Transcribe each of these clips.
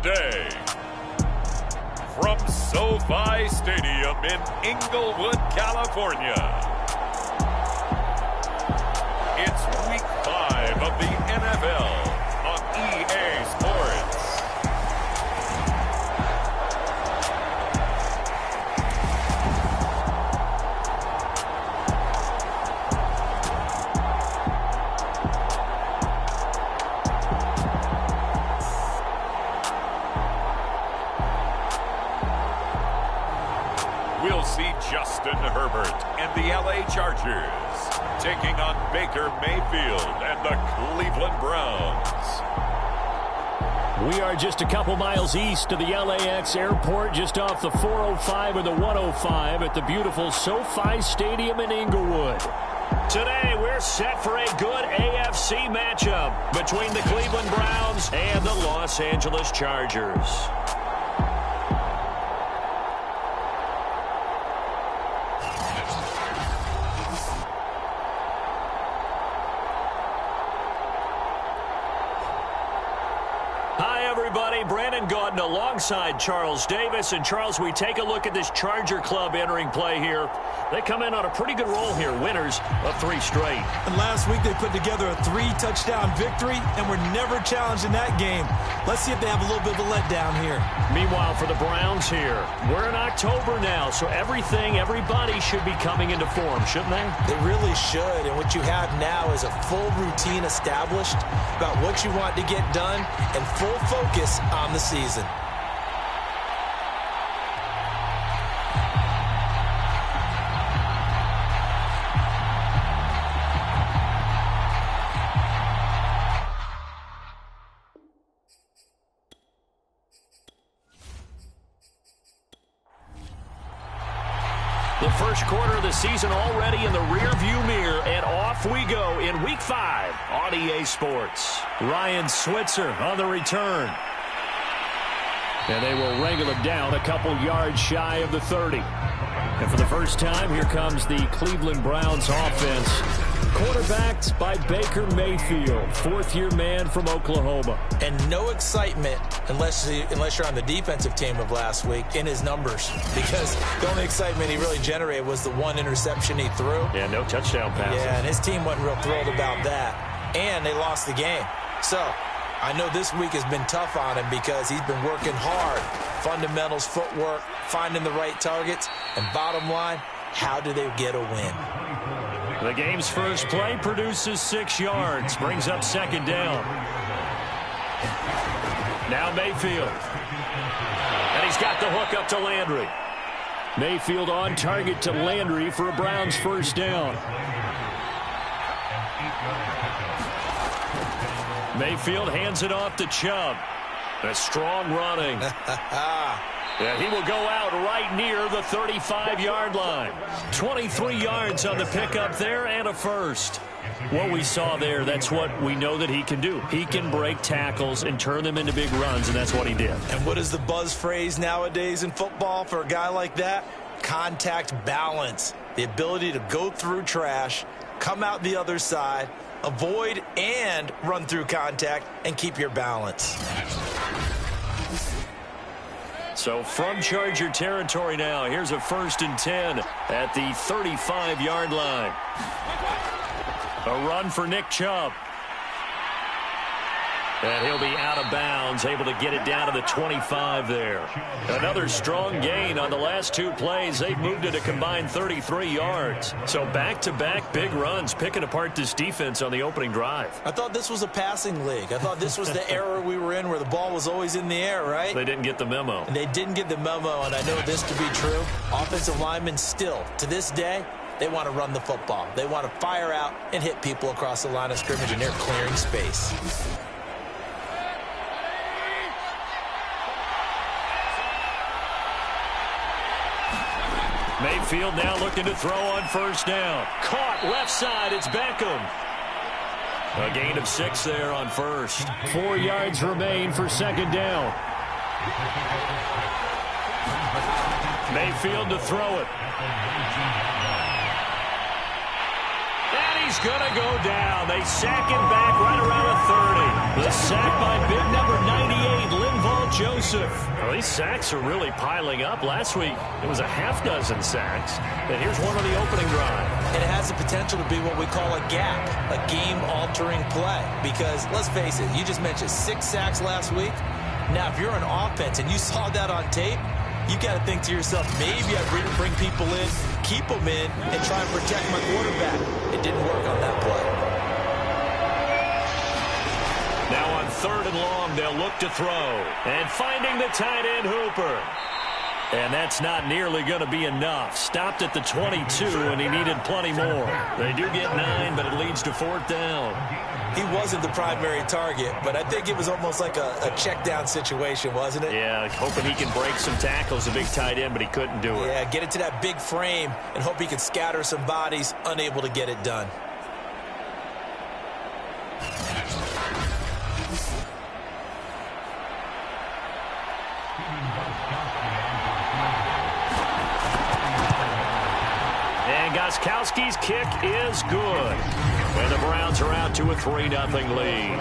today, from SoFi Stadium in Inglewood, California, it's Week 5 of the NFL on EA Sports. We'll see Justin Herbert and the LA Chargers taking on Baker Mayfield and the Cleveland Browns. We are just a couple miles east of the LAX airport, just off the 405 or the 105 at the beautiful SoFi Stadium in Inglewood. Today, we're set for a good AFC matchup between the Cleveland Browns and the Los Angeles Chargers. Alongside Charles Davis. And Charles, we take a look at this Charger club entering play here. They come in on a pretty good roll here, winners of 3 straight. And last week they put together a 3-touchdown victory and were never challenged in that game. Let's see if they have a little bit of a letdown here. Meanwhile, for the Browns here, we're in October now, so everybody should be coming into form, shouldn't they? They really should, and what you have now is a full routine established about what you want to get done and full focus on the season. The first quarter of the season already in the rearview mirror, and off we go in Week 5 on EA Sports. Ryan Switzer on the return. And they will wrangle him down a couple yards shy of the 30. And for the first time, here comes the Cleveland Browns offense. Quarterbacked by Baker Mayfield, fourth-year man from Oklahoma. And no excitement unless you're on the defensive team of last week in his numbers, because the only excitement he really generated was the one interception he threw. Yeah, no touchdown passes. Yeah, and his team wasn't real thrilled about that. And they lost the game. So I know this week has been tough on him because he's been working hard. Fundamentals, footwork, finding the right targets, and bottom line, how do they get a win? The game's first play produces 6 yards, brings up second down. Now Mayfield. And he's got the hook up to Landry. Mayfield on target to Landry for a Browns first down. Mayfield hands it off to Chubb. A strong running. And he will go out right near the 35-yard line. 23 yards on the pickup there and a first. What we saw there, that's what we know that he can do. He can break tackles and turn them into big runs, and that's what he did. And what is the buzz phrase nowadays in football for a guy like that? Contact balance. The ability to go through trash, come out the other side, avoid and run through contact, and keep your balance. So from Charger territory now, here's a 1st and 10 at the 35-yard line. A run for Nick Chubb. And he'll be out of bounds, able to get it down to the 25 there. Another strong gain on the last 2 plays. They've moved it a combined 33 yards. So back-to-back big runs, picking apart this defense on the opening drive. I thought this was a passing league. I thought this was the era we were in where the ball was always in the air, right? They didn't get the memo. And they didn't get the memo, and I know this to be true. Offensive linemen still, to this day, they want to run the football. They want to fire out and hit people across the line of scrimmage, and they're clearing space. Mayfield now looking to throw on first down. Caught left side. It's Beckham. A gain of 6 there on first. 4 yards remain for second down. Mayfield to throw it. And he's going to go down. They sack him back right around the 30. The sack by big number 98, Linval Joseph. Well, these sacks are really piling up. Last week, it was a half dozen sacks. And here's one on the opening drive. And it has the potential to be what we call a gap, a game-altering play. Because, let's face it, you just mentioned 6 sacks last week. Now, if you're an offense and you saw that on tape, you got to think to yourself, maybe I bring people in, keep them in, and try and protect my quarterback. It didn't work on that play. Now on 3rd and long, they'll look to throw. And finding the tight end, Hooper. And that's not nearly going to be enough. Stopped at the 22, and he needed plenty more. They do get 9, but it leads to 4th down. He wasn't the primary target, but I think it was almost like a check down situation, wasn't it? Yeah, hoping he can break some tackles, a big tight end, but he couldn't do it. Yeah, get it to that big frame and hope he can scatter some bodies, unable to get it done. And Gostkowski's kick is good. And the Browns are out to a 3-0 lead.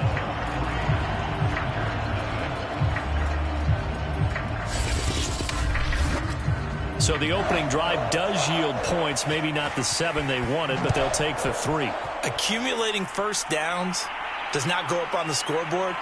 So the opening drive does yield points, maybe not the 7 they wanted, but they'll take the 3. Accumulating first downs does not go up on the scoreboard,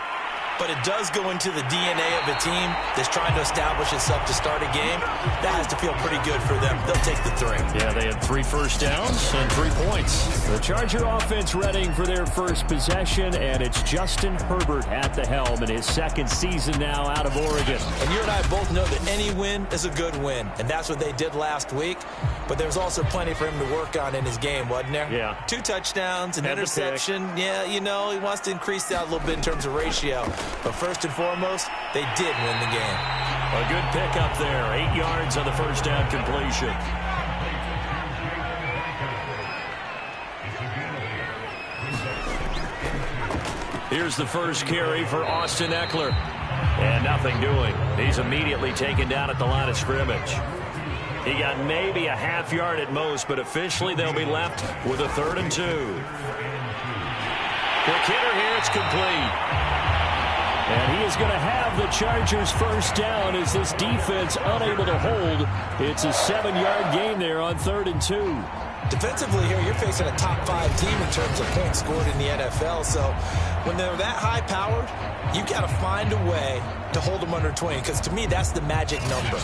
but it does go into the DNA of a team that's trying to establish itself to start a game. That has to feel pretty good for them. They'll take the 3. Yeah, they had 3 first downs and 3 points. The Charger offense readying for their first possession, and it's Justin Herbert at the helm in his 2nd season now out of Oregon. And you and I both know that any win is a good win, and that's what they did last week. But there's also plenty for him to work on in his game, wasn't there? Yeah. 2 touchdowns, an And interception. Yeah, you know, he wants to increase that a little bit in terms of ratio. But first and foremost, they did win the game. A good pickup there. 8 yards on the first down completion. Here's the first carry for Austin Eckler. And nothing doing. He's immediately taken down at the line of scrimmage. He got maybe a half yard at most, but officially they'll be left with a 3rd and 2. Quick hitter here, it's complete. And he is going to have the Chargers first down as this defense unable to hold. It's a 7-yard gain there on 3rd and 2. Defensively here, you're facing a top 5 team in terms of points scored in the NFL. So when they're that high-powered, you got to find a way to hold them under 20, because to me, that's the magic number.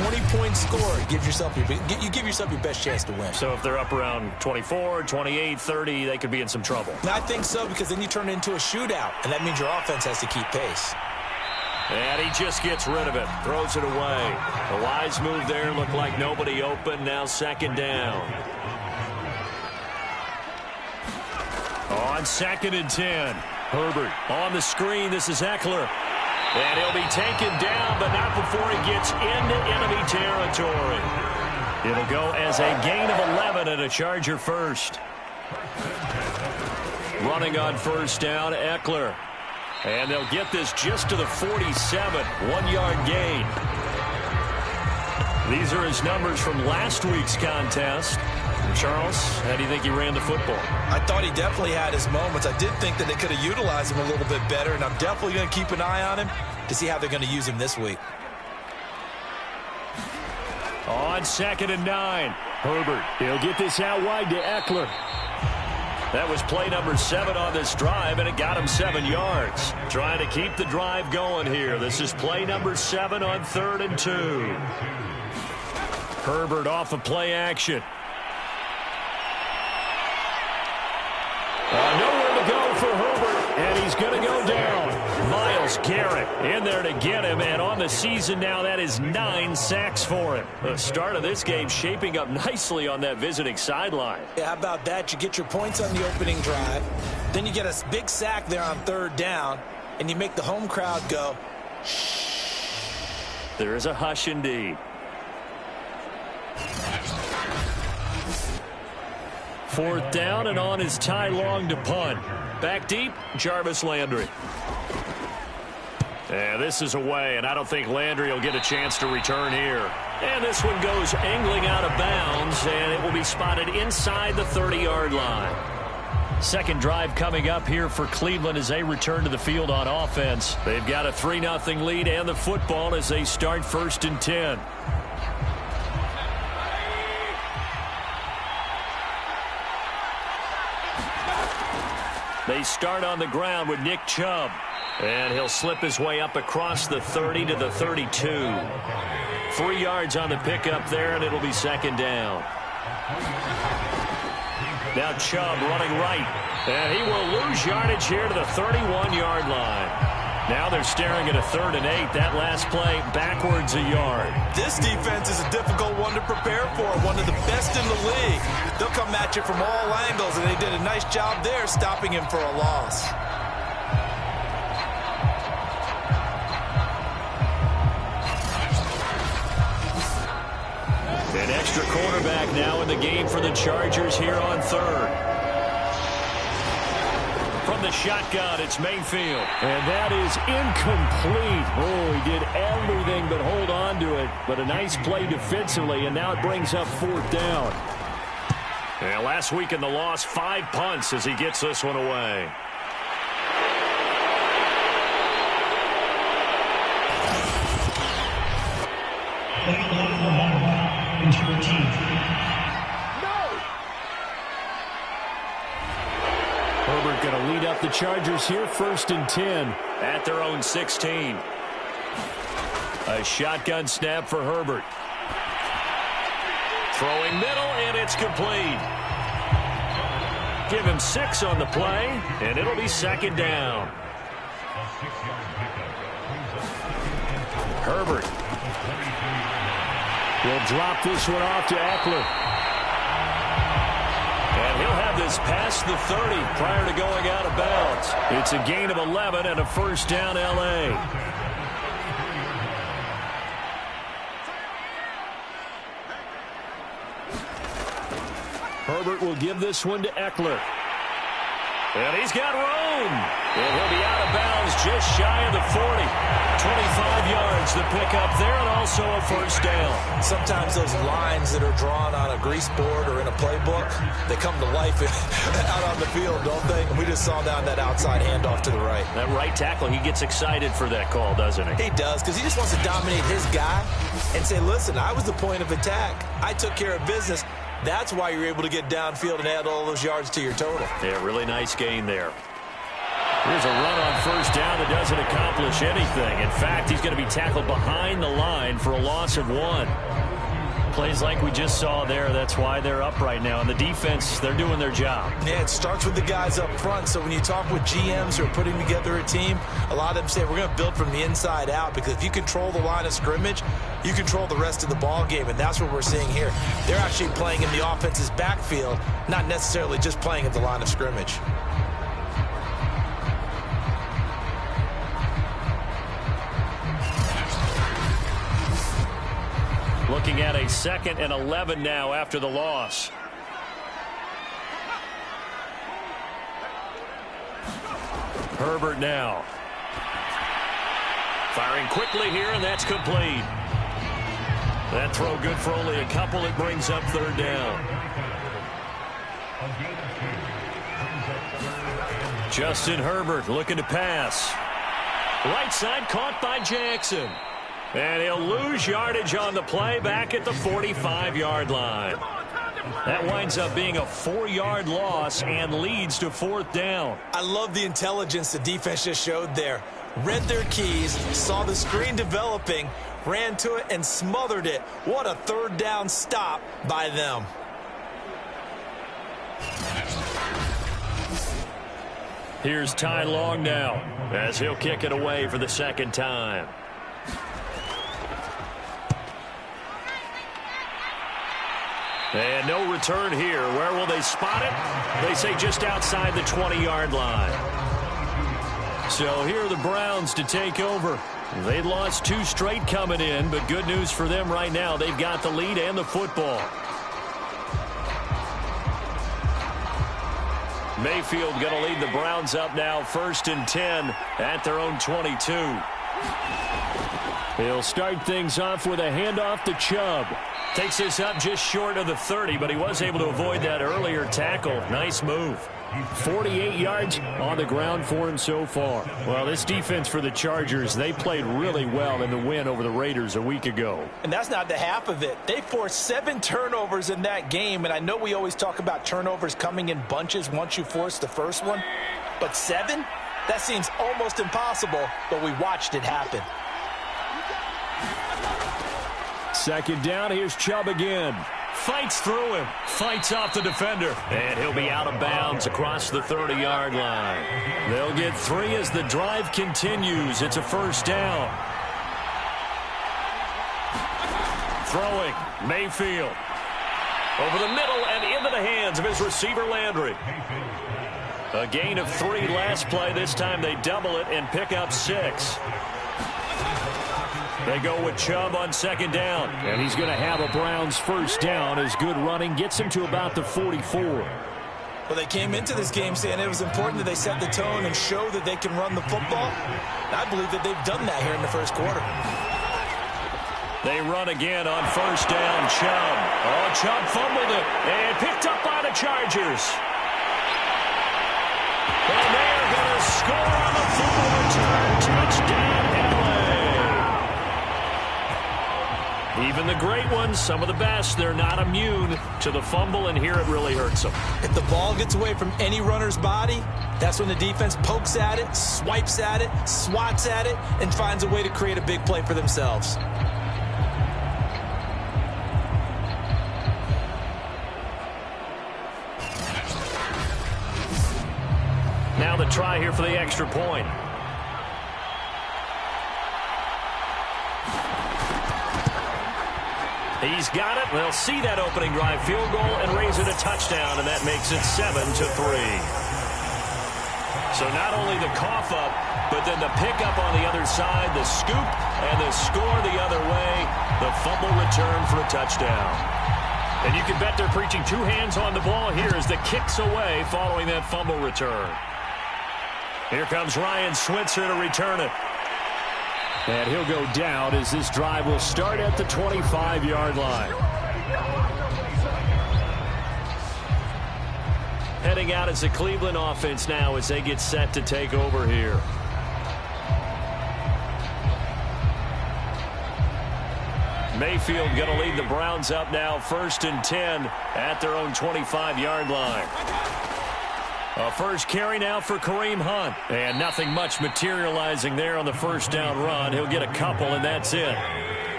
20 points scored, you give yourself your best chance to win. So if they're up around 24, 28, 30, they could be in some trouble. And I think so, because then you turn it into a shootout, and that means your offense has to keep pace. And he just gets rid of it, throws it away. A wise move there, looked like nobody open, now 2nd down. On 2nd and 10, Herbert on the screen. This is Eckler. And he'll be taken down, but not before he gets into enemy territory. It'll go as a gain of 11 and a Charger first. Running on first down, Eckler. And they'll get this just to the 47, 1-yard gain. These are his numbers from last week's contest. Charles, how do you think he ran the football? I thought he definitely had his moments. I did think that they could have utilized him a little bit better, and I'm definitely going to keep an eye on him to see how they're going to use him this week. On 2nd and 9, Herbert. He'll get this out wide to Eckler. That was play number 7 on this drive, and it got him 7 yards. Trying to keep the drive going here. This is play number 7 on 3rd and 2. Herbert off of play action. Nowhere to go for Herbert, and he's going to go down. Myles Garrett in there to get him, and on the season now, that is 9 sacks for him. The start of this game shaping up nicely on that visiting sideline. Yeah, how about that? You get your points on the opening drive, then you get a big sack there on 3rd down, and you make the home crowd go, shh. There is a hush indeed. 4th down, and on is Ty Long to punt. Back deep, Jarvis Landry. And this is away, and I don't think Landry will get a chance to return here. And this one goes angling out of bounds, and it will be spotted inside the 30-yard line. Second drive coming up here for Cleveland as they return to the field on offense. They've got a 3-0 lead and the football as they start 1st and 10. They start on the ground with Nick Chubb. And he'll slip his way up across the 30 to the 32. 3 yards on the pickup there, and it'll be 2nd down. Now Chubb running right. And he will lose yardage here to the 31-yard line. Now they're staring at a 3rd and 8. That last play backwards a yard. This defense is a difficult one to prepare for, one of the best in the league. They'll come at you from all angles, and they did a nice job there stopping him for a loss. An extra quarterback now in the game for the Chargers here on 3rd. From the shotgun, it's Mayfield. And that is incomplete. Oh, he did everything but hold on to it. But a nice play defensively, and now it brings up 4th down. And last week in the loss, 5 punts as he gets this one away. Herbert going to lead up the Chargers here, 1st and 10 at their own 16. A shotgun snap for Herbert. Throwing middle, and it's complete. Give him 6 on the play, and it'll be 2nd down. Herbert will drop this one off to Eckler. And he'll have this past the 30 prior to going out of bounds. It's a gain of 11 and a 1st down L.A. Herbert will give this one to Eckler. And he's got room. And he'll be out of bounds just shy of the 40. 25 yards the pickup there, and also a 1st down. Sometimes those lines that are drawn on a grease board or in a playbook, they come to life out on the field, don't they? And we just saw down that outside handoff to the right. That right tackle, he gets excited for that call, doesn't he? He does, because he just wants to dominate his guy and say, listen, I was the point of attack. I took care of business. That's why you're able to get downfield and add all those yards to your total. Yeah, really nice gain there. Here's a run on 1st down that doesn't accomplish anything. In fact, he's going to be tackled behind the line for a loss of 1. Plays like we just saw there. That's why they're up right now. And the defense, they're doing their job. Yeah, it starts with the guys up front. So when you talk with GMs who are putting together a team, a lot of them say we're going to build from the inside out, because if you control the line of scrimmage, you control the rest of the ball game, and that's what we're seeing here. They're actually playing in the offense's backfield, not necessarily just playing at the line of scrimmage. Looking at a 2nd and 11 now after the loss. Herbert now. Firing quickly here, and that's complete. That throw good for only a couple. It brings up 3rd down. Justin Herbert looking to pass. Right side caught by Jackson. And he'll lose yardage on the play back at the 45-yard line. That winds up being a 4-yard loss and leads to 4th down. I love the intelligence the defense just showed there. Read their keys, saw the screen developing, ran to it, and smothered it. What a 3rd down stop by them. Here's Ty Long now as he'll kick it away for the 2nd time. And no return here. Where will they spot it? They say just outside the 20-yard line. So here are the Browns to take over. They'd lost 2 straight coming in, but good news for them right now. They've got the lead and the football. Mayfield going to lead the Browns up now, 1st and 10 at their own 22. He'll start things off with a handoff to Chubb. Takes this up just short of the 30, but he was able to avoid that earlier tackle. Nice move. 48 yards on the ground for him so far. Well, this defense for the Chargers, they played really well in the win over the Raiders a week ago. And that's not the half of it. They forced 7 turnovers in that game, and I know we always talk about turnovers coming in bunches once you force the first one, but 7? That seems almost impossible, but we watched it happen. Second down, here's Chubb again. Fights through him, fights off the defender, and he'll be out of bounds across the 30-yard line. They'll get 3 as the drive continues. It's a first down. Throwing, Mayfield. Over the middle and into the hands of his receiver, Landry. A gain of 3 last play. This time they double it and pick up 6. They go with Chubb on second down. And he's going to have a Browns first down as good running gets him to about the 44. Well, they came into this game saying it was important that they set the tone and show that they can run the football. I believe that they've done that here in the first quarter. They run again on first down. Chubb. Oh, Chubb fumbled it and picked up by the Chargers. And they are going to score on the fumble return. Touchdown, LA. Even the great ones, some of the best, they're not immune to the fumble, and here it really hurts them. If the ball gets away from any runner's body, that's when the defense pokes at it, swipes at it, swats at it, and finds a way to create a big play for themselves. Now the try here for the extra point. He's got it. They'll see that opening drive field goal and raise it a touchdown, and that makes it 7-3. So not only the cough up, but then the pickup on the other side, the scoop, and the score the other way, the fumble return for a touchdown. And you can bet they're preaching 2 hands on the ball here as the kick's away following that fumble return. Here comes Ryan Switzer to return it. And he'll go down as this drive will start at the 25-yard line. Heading out as the Cleveland offense now as they get set to take over here. Mayfield going to lead the Browns up now, 1st and 10 at their own 25-yard line. A first carry now for Kareem Hunt. And nothing much materializing there on the first down run. He'll get a couple, and that's it.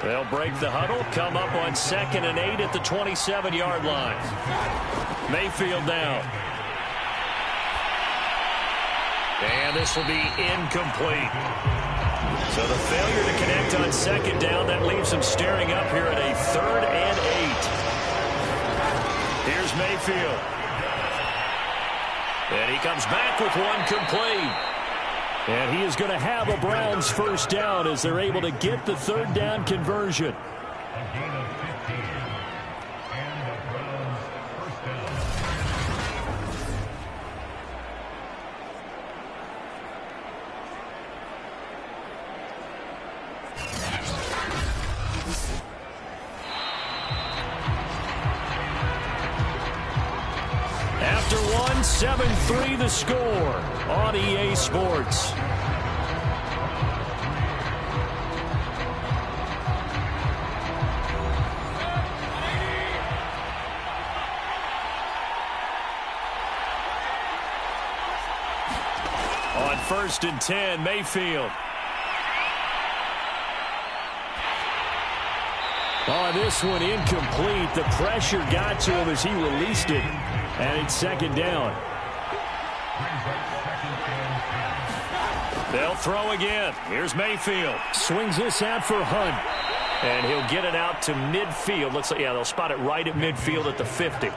They'll break the huddle, come up on 2nd and 8 at the 27-yard line. Mayfield down. And this will be incomplete. So the failure to connect on 2nd down, that leaves him staring up here at a 3rd and 8. Here's Mayfield. And he comes back with one complete. And he is going to have a Browns first down as they're able to get the 3rd down conversion. After 7-3 the score on EA Sports. On 1st and 10, Mayfield. On this one, incomplete. The pressure got to him as he released it. And it's 2nd down. They'll throw again. Here's Mayfield. Swings this out for Hunt. And he'll get it out to midfield. Looks like, yeah, they'll spot it right at midfield at the 50.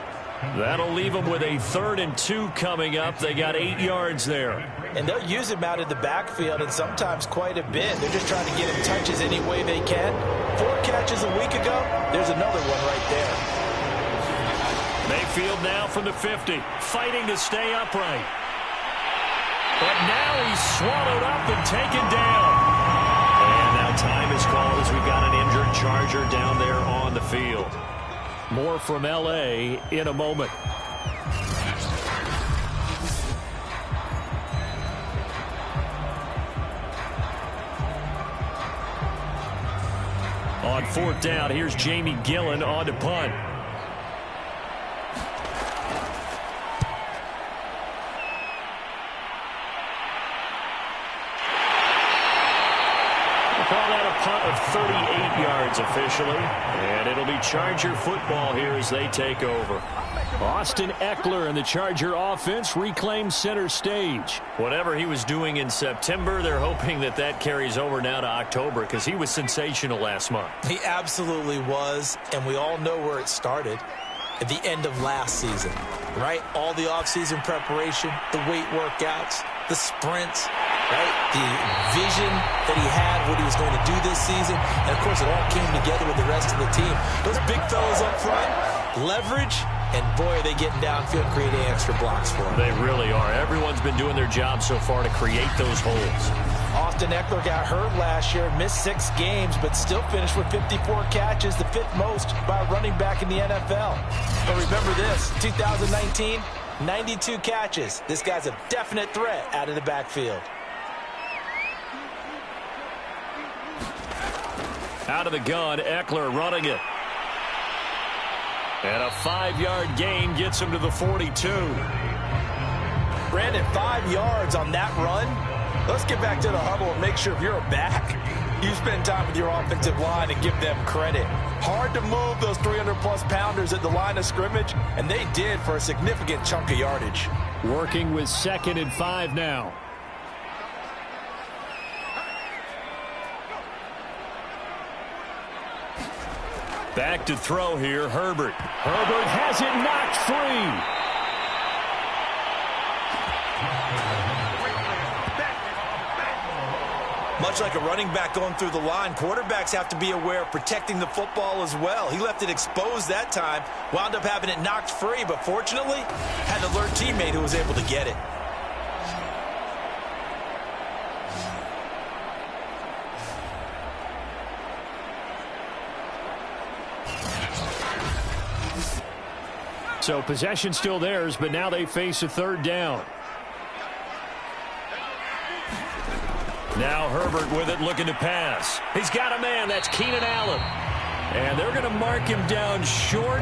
That'll leave them with a 3rd and 2 coming up. They got 8 yards there. And they'll use him out in the backfield, and sometimes quite a bit. They're just trying to get him touches any way they can. 4 catches a week ago. There's another one right there. Mayfield now from the 50, fighting to stay upright. But now he's swallowed up and taken down. And now time is called as Charger down there on the field. More from L.A. in a moment. On fourth down, here's Jamie Gillen on to punt. Call that a punt of 38 yards officially. And it'll be Charger football here as they take over. Austin Eckler and the Charger offense reclaim center stage. Whatever he was doing in September, they're hoping that that carries over now to October because he was sensational last month. He absolutely was, and we all know where it started. At the end of last season, right? All the offseason preparation, the weight workouts, the sprints, right? The vision that he had, what he was going to do this season. And, of course, it all came together with the rest of the team. Those big fellas up front, leverage, and, boy, are they getting downfield, creating extra blocks for them. They really are. Everyone's been doing their job so far to create those holes. Austin Eckler got hurt last year, missed 6 games, but still finished with 54 catches, the 5th most by a running back in the NFL. But remember this, 2019, 92 catches. This guy's a definite threat out of the backfield. Out of the gun, Eckler running it. And a 5-yard gain gets him to the 42. Brandon, 5 yards on that run. Let's get back to the huddle and make sure if you're a back, you spend time with your offensive line and give them credit. Hard to move those 300-plus pounders at the line of scrimmage, and they did for a significant chunk of yardage. Working with 2nd and 5 now. Back to throw here, Herbert. Herbert has it knocked free. Much like a running back going through the line, quarterbacks have to be aware of protecting the football as well. He left it exposed that time, wound up having it knocked free, but fortunately, had an alert teammate who was able to get it. So possession still theirs, but now they face a 3rd down. Now Herbert with it, looking to pass. He's got a man. That's Keenan Allen. And they're going to mark him down short,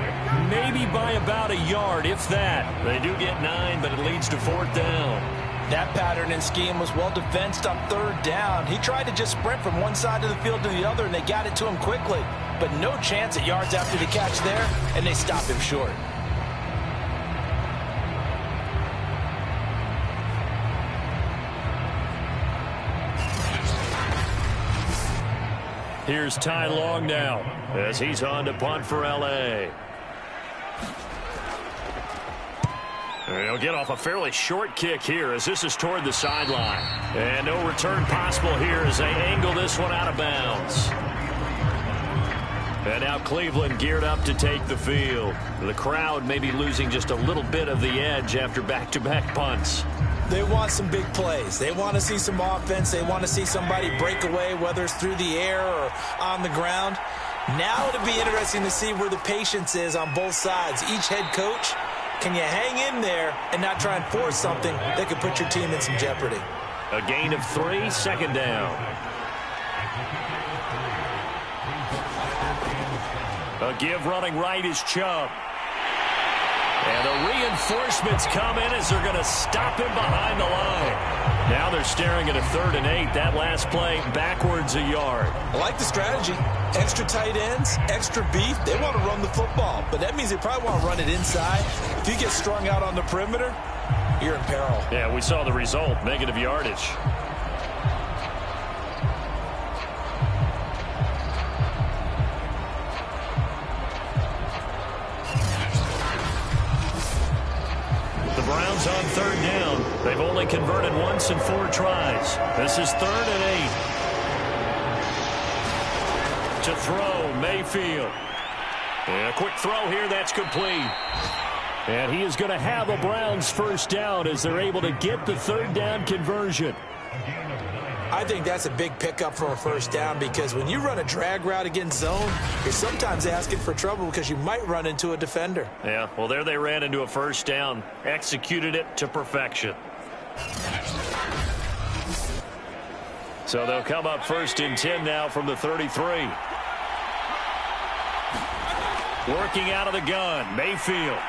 maybe by about a yard, if that. They do get 9, but it leads to 4th down. That pattern and scheme was well defensed on 3rd down. He tried to just sprint from one side of the field to the other, and they got it to him quickly. But no chance at yards after the catch there, and they stop him short. Here's Ty Long now as he's on to punt for L.A. He'll get off a fairly short kick here as this is toward the sideline. And no return possible here as they angle this one out of bounds. And now Cleveland geared up to take the field. The crowd may be losing just a little bit of the edge after back-to-back punts. They want some big plays. They want to see some offense. They want to see somebody break away, whether it's through the air or on the ground. Now it'll be interesting to see where the patience is on both sides. Each head coach, can you hang in there and not try and force something that could put your team in some jeopardy? A gain of 3, 2nd down. A give running right is Chubb. And the reinforcements come in as they're going to stop him behind the line. Now they're staring at a 3rd and 8. That last play backwards a yard. I like the strategy. Extra tight ends, extra beef. They want to run the football, but that means they probably want to run it inside. If you get strung out on the perimeter, you're in peril. Yeah, we saw the result, negative yardage. Browns on 3rd down. They've only converted once in 4 tries. This is 3rd and 8. To throw, Mayfield. And a quick throw here, that's complete. And he is going to have a Browns 1st down as they're able to get the 3rd down conversion. I think that's a big pickup for a first down because when you run a drag route against zone, you're sometimes asking for trouble because you might run into a defender. Yeah, well, there they ran into a first down, executed it to perfection. So they'll come up 1st and 10 now from the 33. Working out of the gun, Mayfield.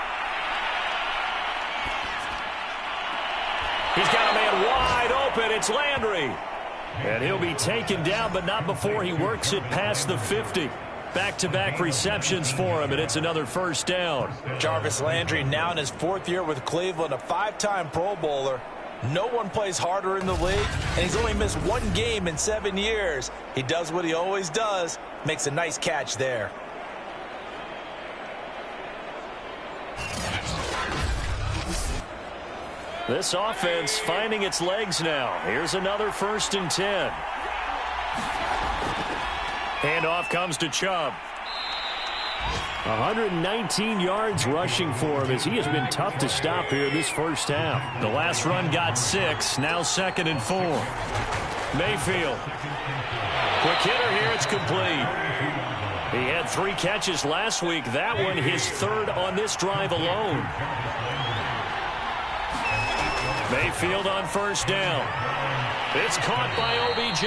He's got a man wide open. It's Landry. And he'll be taken down, but not before he works it past the 50. Back-to-back receptions for him, and it's another first down. Jarvis Landry now in his 4th year with Cleveland, a 5-time Pro Bowler. No one plays harder in the league, and he's only missed 1 game in 7 years. He does what he always does, makes a nice catch there. This offense finding its legs now. Here's another 1st and 10. Handoff comes to Chubb. 119 yards rushing for him as he has been tough to stop here this first half. The last run got 6, now 2nd and 4. Mayfield. Quick hitter here, it's complete. He had 3 catches last week. That one his 3rd on this drive alone. Mayfield on first down. It's caught by OBJ.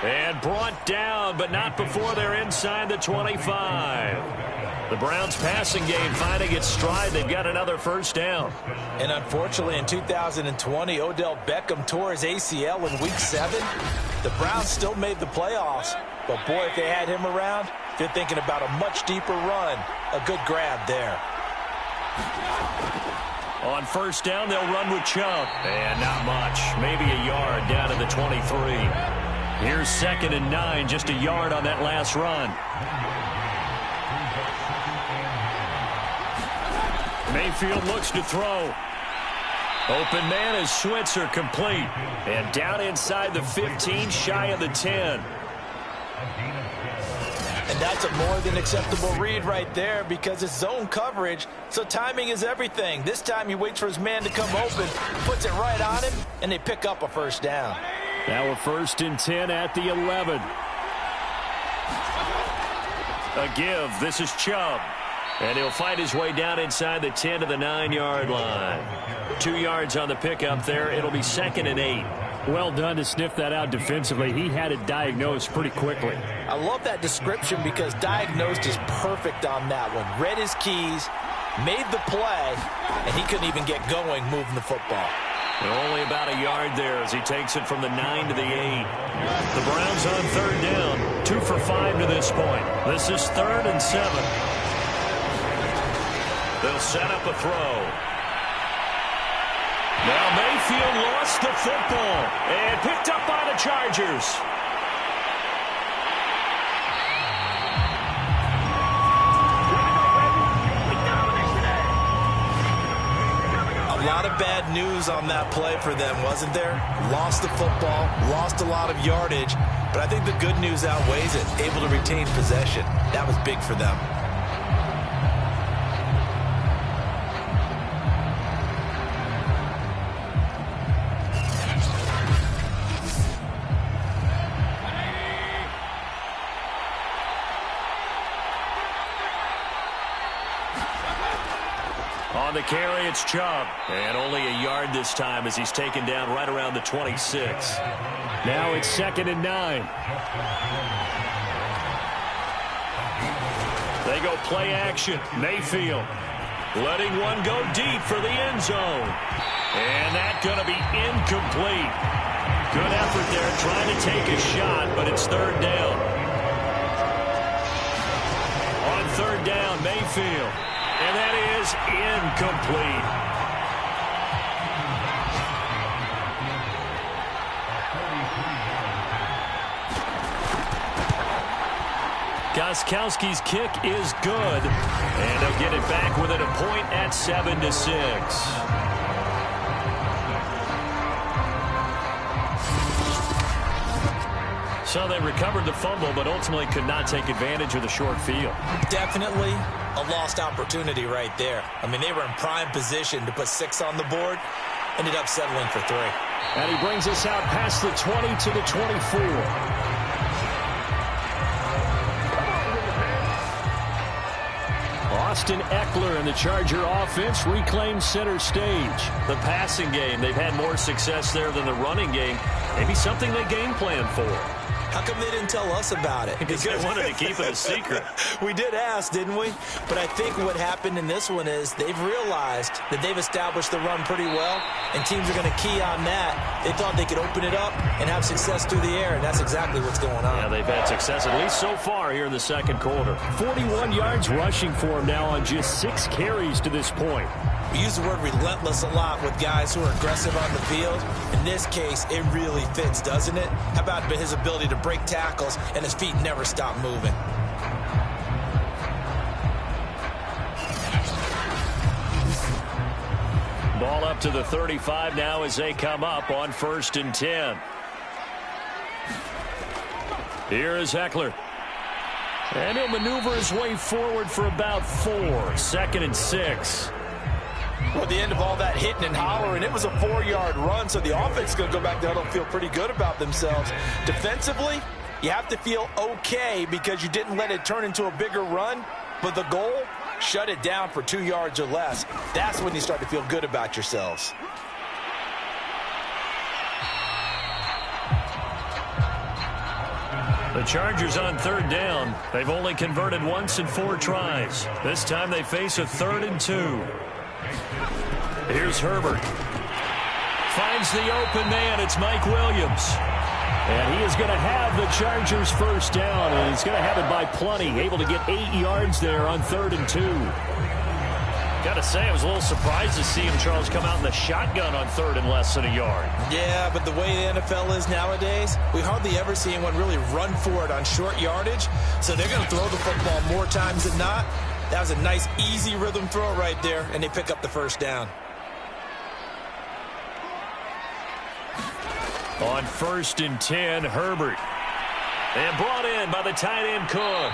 And brought down, but not before they're inside the 25. The Browns passing game finding its stride. They've got another first down. And unfortunately, in 2020, Odell Beckham tore his ACL in Week 7. The Browns still made the playoffs. But, boy, if they had him around, they're thinking about a much deeper run. A good grab there. On first down, they'll run with Chubb. And not much. Maybe a yard down to the 23. Here's 2nd and 9, just a yard on that last run. Mayfield looks to throw. Open man is Switzer, complete. And down inside the 15, shy of the 10. And that's a more than acceptable read right there because it's zone coverage, so timing is everything. This time he waits for his man to come open, puts it right on him, and they pick up a first down. Now a 1st and 10 at the 11. A give. This is Chubb. And he'll fight his way down inside the 10 to the 9-yard line. 2 yards on the pickup there. It'll be 2nd and 8. Well done to sniff that out defensively. He had it diagnosed pretty quickly. I love that description because diagnosed is perfect on that one. Read his keys, made the play, and he couldn't even get going moving the football. And only about a yard there as he takes it from the 9 to the 8. The Browns on 3rd down, 2 for 5 to this point. This is 3rd and 7. They'll set up a throw. Now Mayfield lost the football and picked up by the Chargers. A lot of bad news on that play for them, wasn't there? Lost the football, lost a lot of yardage, but I think the good news outweighs it. Able to retain possession. That was big for them. On the carry, it's Chubb. And only a yard this time as he's taken down right around the 26. Now it's 2nd and 9. They go play action. Mayfield letting one go deep for the end zone. And that's going to be incomplete. Good effort there trying to take a shot, but it's 3rd down. On 3rd down, Mayfield. And that is incomplete. Gostkowski's kick is good. And they'll get it back within a point at 7-6. So they recovered the fumble, but ultimately could not take advantage of the short field. Definitely a lost opportunity right there. I mean, they were in prime position to put 6 on the board, ended up settling for 3. And he brings us out past the 20 to the 24. Austin Eckler and the Charger offense reclaims center stage. The passing game, they've had more success there than the running game. Maybe something they game plan for. How come they didn't tell us about it? Because they wanted to keep it a secret. We did ask, didn't we? But I think what happened in this one is they've realized that they've established the run pretty well, and teams are going to key on that. They thought they could open it up and have success through the air, and that's exactly what's going on. Yeah, they've had success, at least so far here in the second quarter. 41 yards rushing for him now on just 6 carries to this point. We use the word relentless a lot with guys who are aggressive on the field. In this case, it really fits, doesn't it? How about his ability to break tackles and his feet never stop moving? Ball up to the 35 now as they come up on 1st and 10. Here is Eckler. And he'll maneuver his way forward for about 4. 2nd and 6. Well, at the end of all that hitting and hollering, it was a 4-yard run, so the offense is going to go back there and feel pretty good about themselves. Defensively, you have to feel okay because you didn't let it turn into a bigger run, but the goal, shut it down for 2 yards or less. That's when you start to feel good about yourselves. The Chargers on 3rd down. They've only converted once in 4 tries. This time they face a 3rd and 2. Here's Herbert. Finds the open man. It's Mike Williams. And he is going to have the Chargers first down, and he's going to have it by plenty. Able to get 8 yards there on 3rd and 2. Got to say, I was a little surprised to see him, Charles, come out in the shotgun on 3rd and less than a yard. Yeah, but the way the NFL is nowadays, we hardly ever see anyone really run for it on short yardage. So they're going to throw the football more times than not. That was a nice, easy rhythm throw right there, and they pick up the first down. On 1st and 10, Herbert. And brought in by the tight end Cook.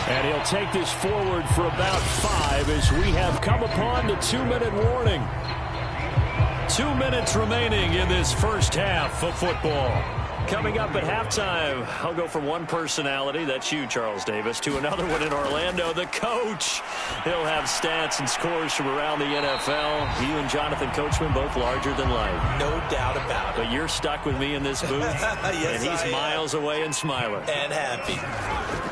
And he'll take this forward for about 5 as we have come upon the 2-minute warning. 2 minutes remaining in this first half of football. Coming up at halftime, I'll go from one personality, that's you, Charles Davis, to another one in Orlando, the coach. He'll have stats and scores from around the NFL. You and Jonathan Coachman both larger than life. No doubt about it. But you're stuck with me in this booth, yes, and he's miles away and smiling. And happy.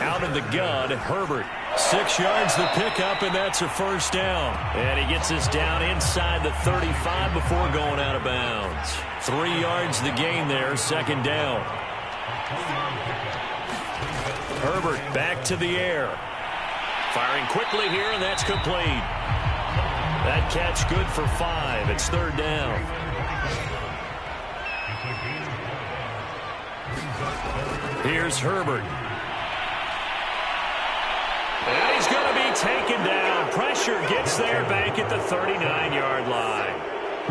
Out of the gun, Herbert. 6 yards the pickup, and that's a first down. And he gets us down inside the 35 before going out of bounds. 3 yards the gain there, 2nd down. Herbert back to the air. Firing quickly here, and that's complete. That catch good for 5. It's 3rd down. Here's Herbert. And he's going to be taken down. Pressure gets there back at the 39-yard line.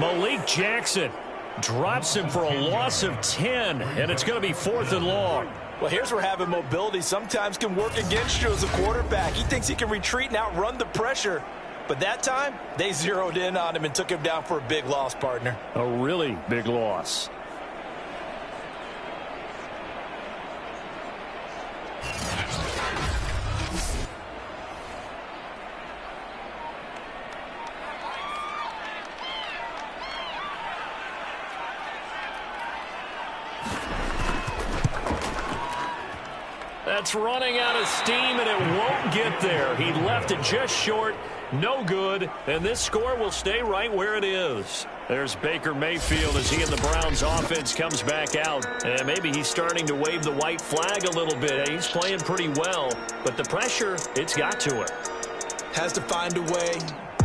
Malik Jackson drops him for a loss of 10, and it's going to be 4th and long. Well, here's where having mobility sometimes can work against you as a quarterback. He thinks he can retreat and outrun the pressure. But that time, they zeroed in on him and took him down for a big loss, partner. A really big loss. That's running out of steam, and it won't get there. He left it just short, no good, and this score will stay right where it is. There's Baker Mayfield as he and the Browns offense comes back out. And maybe he's starting to wave the white flag a little bit. He's playing pretty well, but the pressure, it's got to it. Has to find a way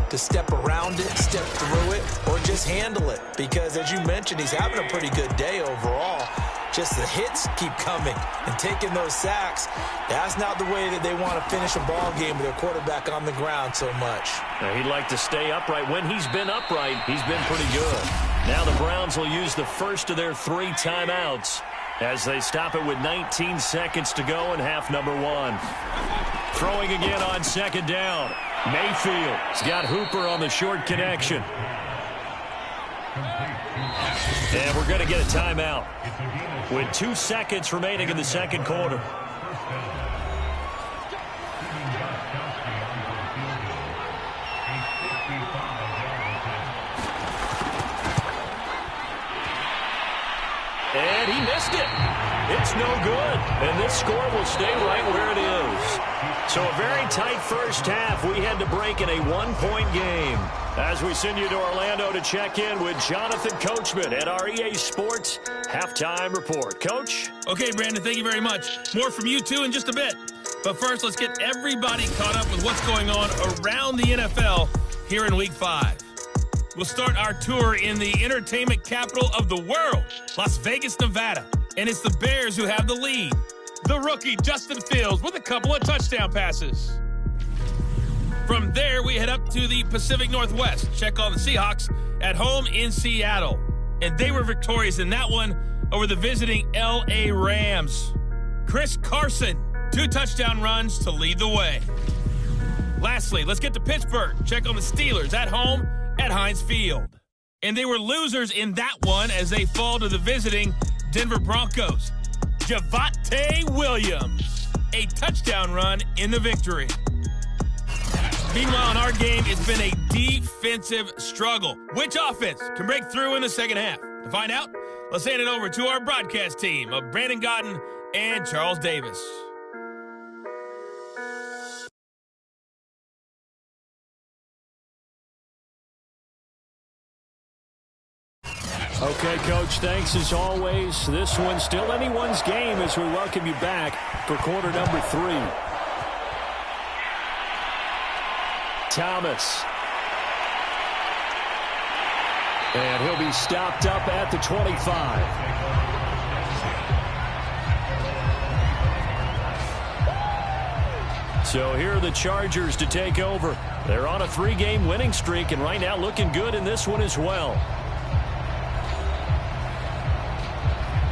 to step around it, step through it, or just handle it. Because, as you mentioned, he's having a pretty good day overall. Just the hits keep coming and taking those sacks. That's not the way that they want to finish a ball game with their quarterback on the ground so much. Now, he'd like to stay upright. When he's been upright, he's been pretty good. Now the Browns will use the first of their 3 timeouts as they stop it with 19 seconds to go in half number 1. Throwing again on 2nd down. Mayfield's got Hooper on the short connection. And we're going to get a timeout with 2 seconds remaining in the second quarter. And he missed it. It's no good. And this score will stay right where it is. So a very tight first half. We had to break in a 1-point game. As we send you to Orlando to check in with Jonathan Coachman at our EA Sports Halftime Report. Coach? Okay, Brandon, thank you very much. More from you, too, in just a bit. But first, let's get everybody caught up with what's going on around the NFL here in Week 5. We'll start our tour in the entertainment capital of the world, Las Vegas, Nevada. And it's the Bears who have the lead. The rookie, Justin Fields, with a couple of touchdown passes. From there, we head up to the Pacific Northwest. Check on the Seahawks at home in Seattle. And they were victorious in that one over the visiting L.A. Rams. Chris Carson, 2 touchdown runs to lead the way. Lastly, let's get to Pittsburgh. Check on the Steelers at home at Heinz Field. And they were losers in that one as they fall to the visiting Denver Broncos. Javonte Williams, a touchdown run in the victory. Meanwhile, in our game, it's been a defensive struggle. Which offense can break through in the second half? To find out, let's hand it over to our broadcast team of Brandon Godden and Charles Davis. Okay, Coach, thanks as always. This one's still anyone's game as we welcome you back for quarter number 3. Thomas. And he'll be stopped up at the 25. So here are the Chargers to take over. They're on a 3-game winning streak and right now looking good in this one as well.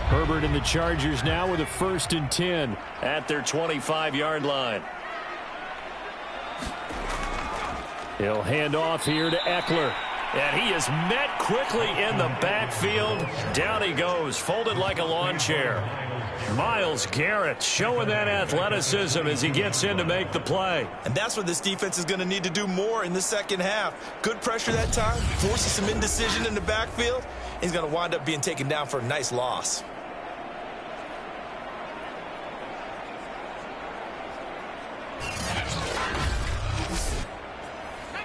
Herbert and the Chargers now with a 1st and 10 at their 25-yard line. He'll hand off here to Eckler. And he is met quickly in the backfield. Down he goes, folded like a lawn chair. Myles Garrett showing that athleticism as he gets in to make the play. And that's what this defense is going to need to do more in the second half. Good pressure that time, forces some indecision in the backfield. He's going to wind up being taken down for a nice loss.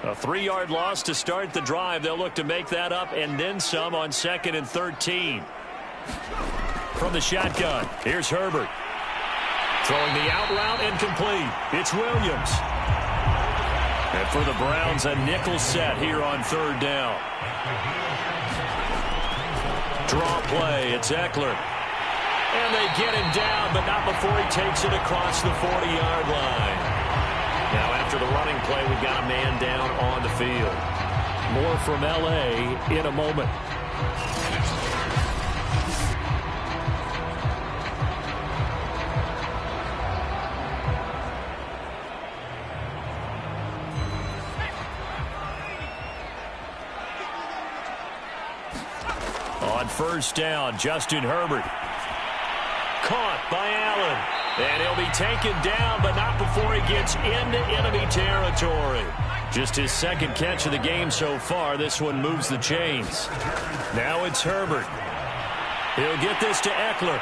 A 3-yard loss to start the drive. They'll look to make that up and then some on 2nd and 13. From the shotgun, here's Herbert. Throwing the out route incomplete. It's Williams. And for the Browns, a nickel set here on 3rd down. Draw play, it's Eckler. And they get him down, but not before he takes it across the 40-yard line. Now, after the running play, we've got a man down on the field. More from L.A. in a moment. On 1st down, Justin Herbert. Caught by Allen. And he'll be taken down, but not before he gets into enemy territory. Just his 2nd catch of the game so far. This one moves the chains. Now it's Herbert. He'll get this to Eckler.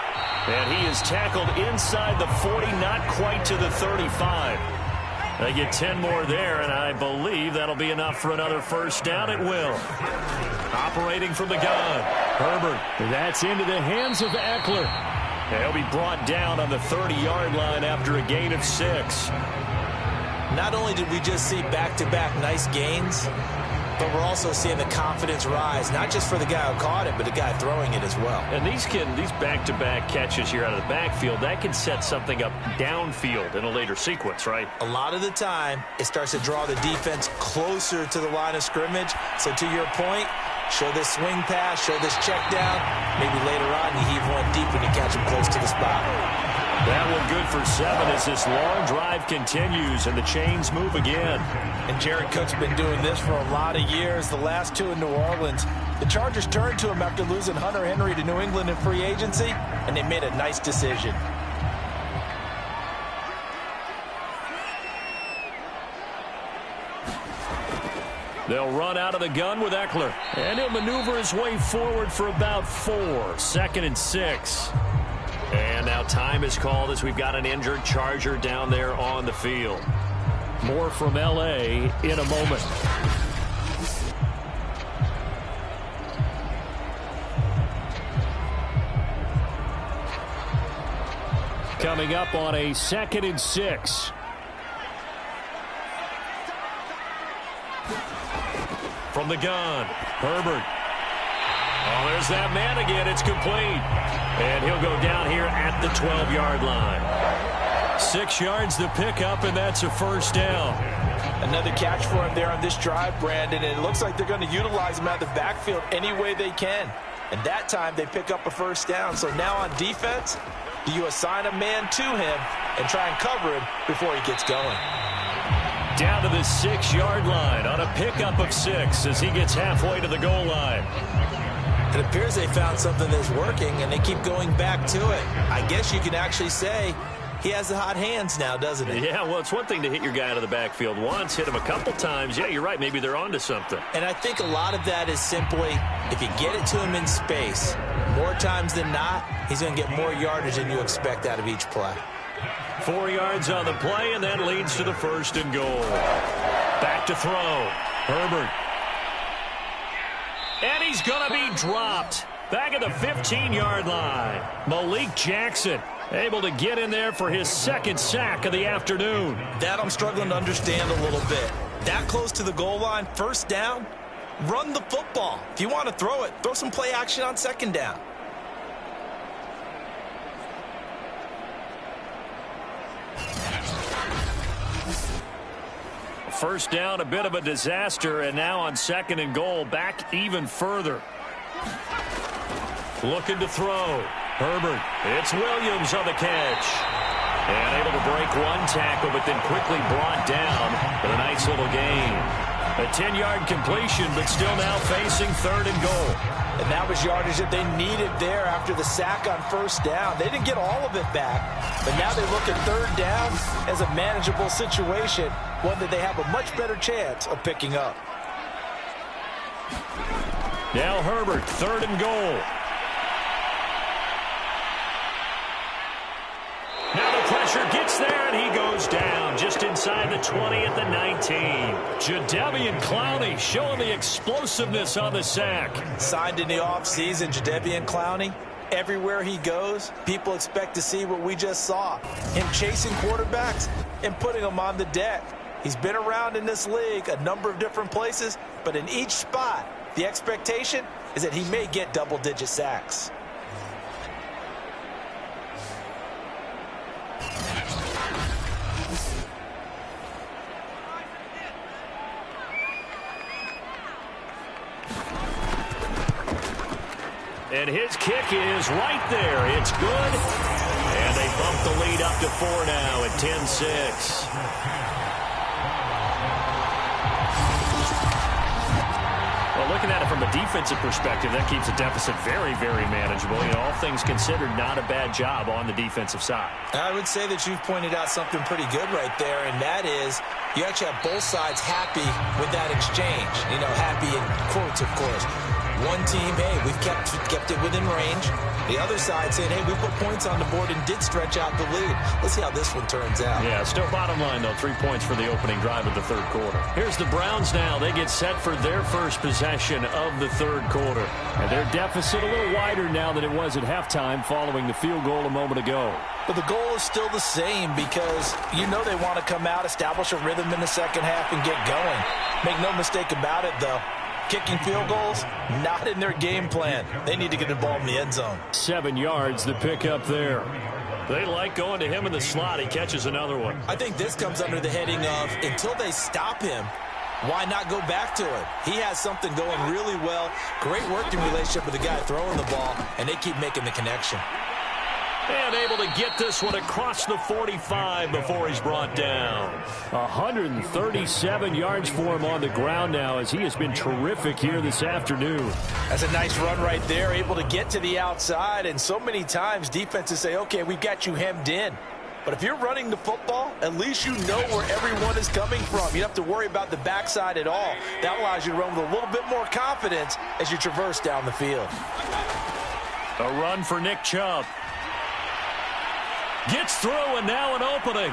And he is tackled inside the 40, not quite to the 35. They get 10 more there, and I believe that'll be enough for another 1st down. It will. Operating from the gun. Herbert. That's into the hands of Eckler. He'll be brought down on the 30-yard line after a gain of 6. Not only did we just see back-to-back nice gains, but we're also seeing the confidence rise, not just for the guy who caught it, but the guy throwing it as well. And these back-to-back catches here out of the backfield, that can set something up downfield in a later sequence, right? A lot of the time, it starts to draw the defense closer to the line of scrimmage. So to your point, show this swing pass, show this check down. Maybe later on you heave one deep when you catch him close to the spot. That one good for 7 as this long drive continues and the chains move again. And Jared Cook's been doing this for a lot of years, the last 2 in New Orleans. The Chargers turned to him after losing Hunter Henry to New England in free agency, and they made a nice decision. They'll run out of the gun with Eckler. And he'll maneuver his way forward for about 4. 2nd and 6. And now time is called as we've got an injured Charger down there on the field. More from L.A. in a moment. Coming up on a 2nd and 6. From the gun, Herbert. Oh, there's that man again. It's complete. And he'll go down here at the 12-yard line. 6 yards to pick up, and that's a first down. Another catch for him there on this drive, Brandon, and it looks like they're going to utilize him out of the backfield any way they can. And that time they pick up a first down. So now on defense, do you assign a man to him and try and cover him before he gets going? Down to the 6-yard line on a pickup of 6 as he gets halfway to the goal line. It appears they found something that's working, and they keep going back to it. I guess you can actually say he has the hot hands now, doesn't he? Yeah, well, it's one thing to hit your guy out of the backfield once, hit him a couple times. Yeah, you're right. Maybe they're onto something. And I think a lot of that is simply if you get it to him in space, more times than not, he's going to get more yardage than you expect out of each play. 4 yards on the play, and that leads to the 1st and goal. Back to throw. Herbert. And he's going to be dropped. Back at the 15-yard line. Malik Jackson able to get in there for his 2nd sack of the afternoon. That I'm struggling to understand a little bit. That close to the goal line, 1st down, run the football. If you want to throw it, throw some play action on 2nd down. First down, a bit of a disaster, and now on 2nd and goal, back even further. Looking to throw. Herbert. It's Williams on the catch. And able to break one tackle, but then quickly brought down with a nice little gain. A 10-yard completion, but still now facing 3rd and goal. And that was yardage that they needed there after the sack on 1st down. They didn't get all of it back, but now they look at 3rd down as a manageable situation, one that they have a much better chance of picking up. Now Herbert, 3rd and goal. Now the pressure gets there, and he goes down just inside the 20 at the 19. Jadeveon Clowney showing the explosiveness on the sack. Signed in the offseason, Jadeveon Clowney. Everywhere he goes, people expect to see what we just saw. Him chasing quarterbacks and putting them on the deck. He's been around in this league a number of different places, but in each spot, the expectation is that he may get double-digit sacks. And his kick is right there. It's good. And they bump the lead up to 4 now at 10-6. Well, looking at it from a defensive perspective, that keeps the deficit very, very manageable. You know, all things considered, not a bad job on the defensive side. I would say that you've pointed out something pretty good right there, and that is you actually have both sides happy with that exchange. You know, happy in quotes, of course. One team, hey, we've kept it within range. The other side saying, hey, we put points on the board and did stretch out the lead. Let's see how this one turns out. Yeah, still bottom line, though, 3 points for the opening drive of the 3rd quarter. Here's the Browns now. They get set for their first possession of the 3rd quarter. And their deficit a little wider now than it was at halftime following the field goal a moment ago. But the goal is still the same because you know they want to come out, establish a rhythm in the second half, and get going. Make no mistake about it, though. Kicking field goals, not in their game plan. They need to get the ball in the end zone. 7 yards, the pickup there. They like going to him in the slot. He catches another one. I think this comes under the heading of until they stop him, why not go back to it? He has something going really well. Great working relationship with the guy throwing the ball, and they keep making the connection. And able to get this one across the 45 before he's brought down. 137 yards for him on the ground now as he has been terrific here this afternoon. That's a nice run right there, able to get to the outside. And so many times defenses say, okay, we've got you hemmed in. But if you're running the football, at least you know where everyone is coming from. You don't have to worry about the backside at all. That allows you to run with a little bit more confidence as you traverse down the field. A run for Nick Chubb. Gets through, and now an opening.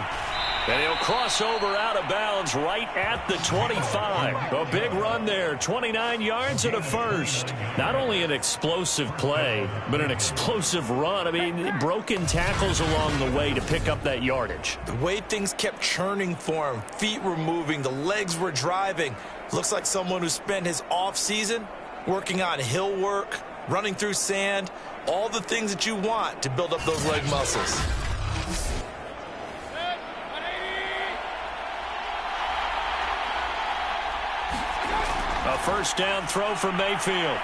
And he'll cross over out of bounds right at the 25. A big run there, 29 yards and a first. Not only an explosive play, but an explosive run. I mean, broken tackles along the way to pick up that yardage. The way things kept churning for him, feet were moving, the legs were driving. Looks like someone who spent his offseason working on hill work, running through sand, all the things that you want to build up those leg muscles. A first down throw for Mayfield.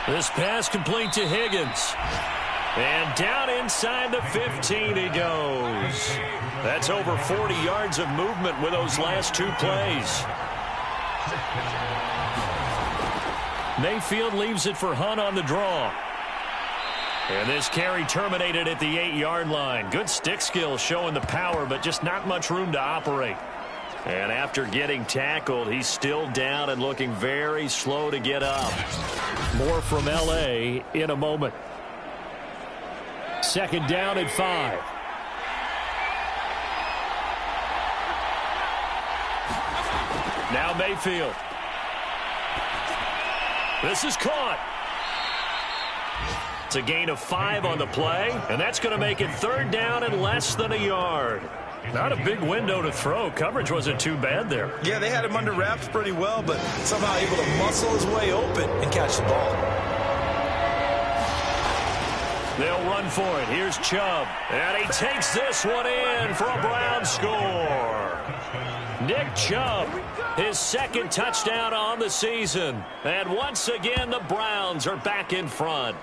This pass complete to Higgins. And down inside the 15 he goes. That's over 40 yards of movement with those last two plays. Mayfield leaves it for Hunt on the draw. And this carry terminated at the 8-yard line. Good stick skill showing the power, but just not much room to operate. And after getting tackled, he's still down and looking very slow to get up. More from L.A. in a moment. Second down at 5. Now Mayfield. This is caught. It's a gain of 5 on the play, and that's going to make it third down and less than a yard. Not a big window to throw. Coverage wasn't too bad there. Yeah, they had him under wraps pretty well, but somehow able to muscle his way open and catch the ball. They'll run for it. Here's Chubb. And he takes this one in for a Brown score. Nick Chubb, his second touchdown on the season. And once again, the Browns are back in front.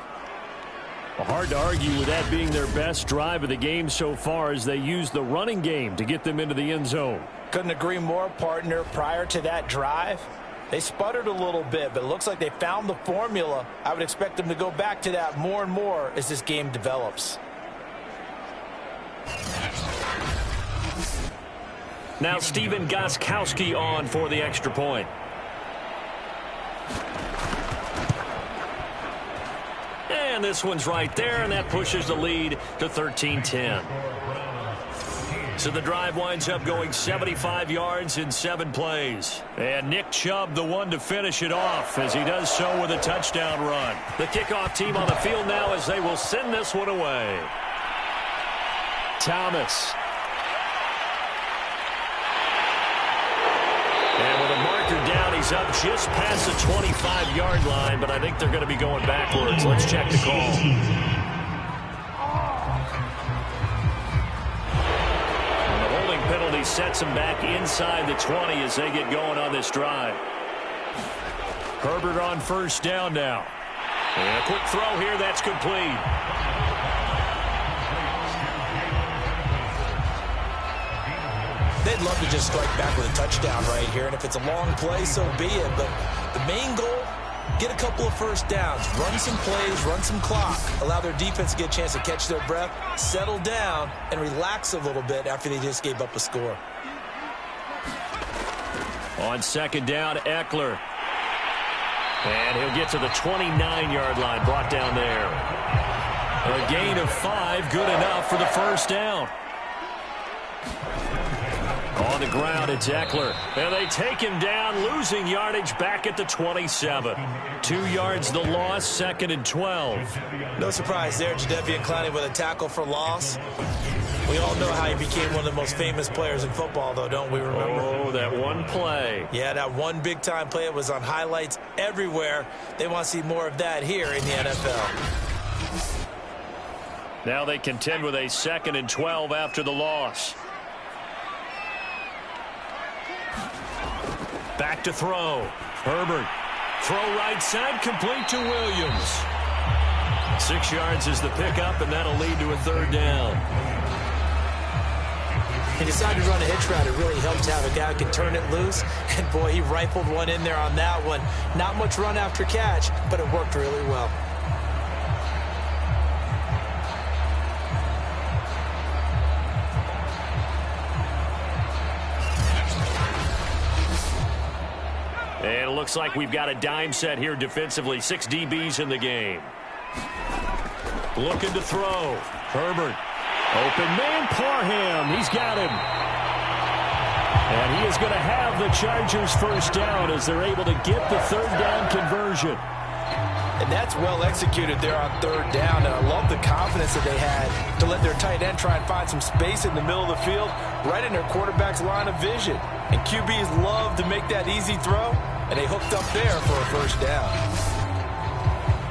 Hard to argue with that being their best drive of the game so far as they use the running game to get them into the end zone. Couldn't agree more, partner. Prior to that drive, they sputtered a little bit, but it looks like they found the formula. I would expect them to go back to that more and more as this game develops. Now Stephen Gostkowski on for the extra point. And this one's right there, and that pushes the lead to 13-10. So the drive winds up going 75 yards in 7 plays. And Nick Chubb, the one to finish it off, as he does so with a touchdown run. The kickoff team on the field now as they will send this one away. Thomas. And with a marker down, he's up just past the 25-yard line, but I think they're going to be going backwards. Let's check the call. And the holding penalty sets him back inside the 20 as they get going on this drive. Herbert on first down now. And a quick throw here, that's complete. They'd love to just strike back with a touchdown right here, and if it's a long play, so be it. But the main goal, get a couple of first downs, run some plays, run some clock, allow their defense to get a chance to catch their breath, settle down, and relax a little bit after they just gave up a score. On second down, Eckler. And he'll get to the 29-yard line, brought down there. A gain of 5, good enough for the first down. On the ground, it's Eckler. And they take him down, losing yardage back at the 27. 2 yards the loss, second and 12. No surprise there, Jadeveon Clowney with a tackle for loss. We all know how he became one of the most famous players in football, though, don't we remember? Oh, that one play. Yeah, that one big-time play. It was on highlights everywhere. They want to see more of that here in the NFL. Now they contend with a second and 12 after the loss. Back to throw. Herbert. Throw right side, complete to Williams. 6 yards is the pickup, and that'll lead to a third down. He decided to run a hitch route. It really helps to have a guy who can turn it loose. And, boy, he rifled one in there on that one. Not much run after catch, but it worked really well. And it looks like we've got a dime set here defensively. 6 DBs in the game. Looking to throw. Herbert. Open man, Parham. He's got him. And he is going to have the Chargers first down as they're able to get the third down conversion. And that's well executed there on third down. And I love the confidence that they had to let their tight end try and find some space in the middle of the field, right in their quarterback's line of vision. And QBs love to make that easy throw, and they hooked up there for a first down.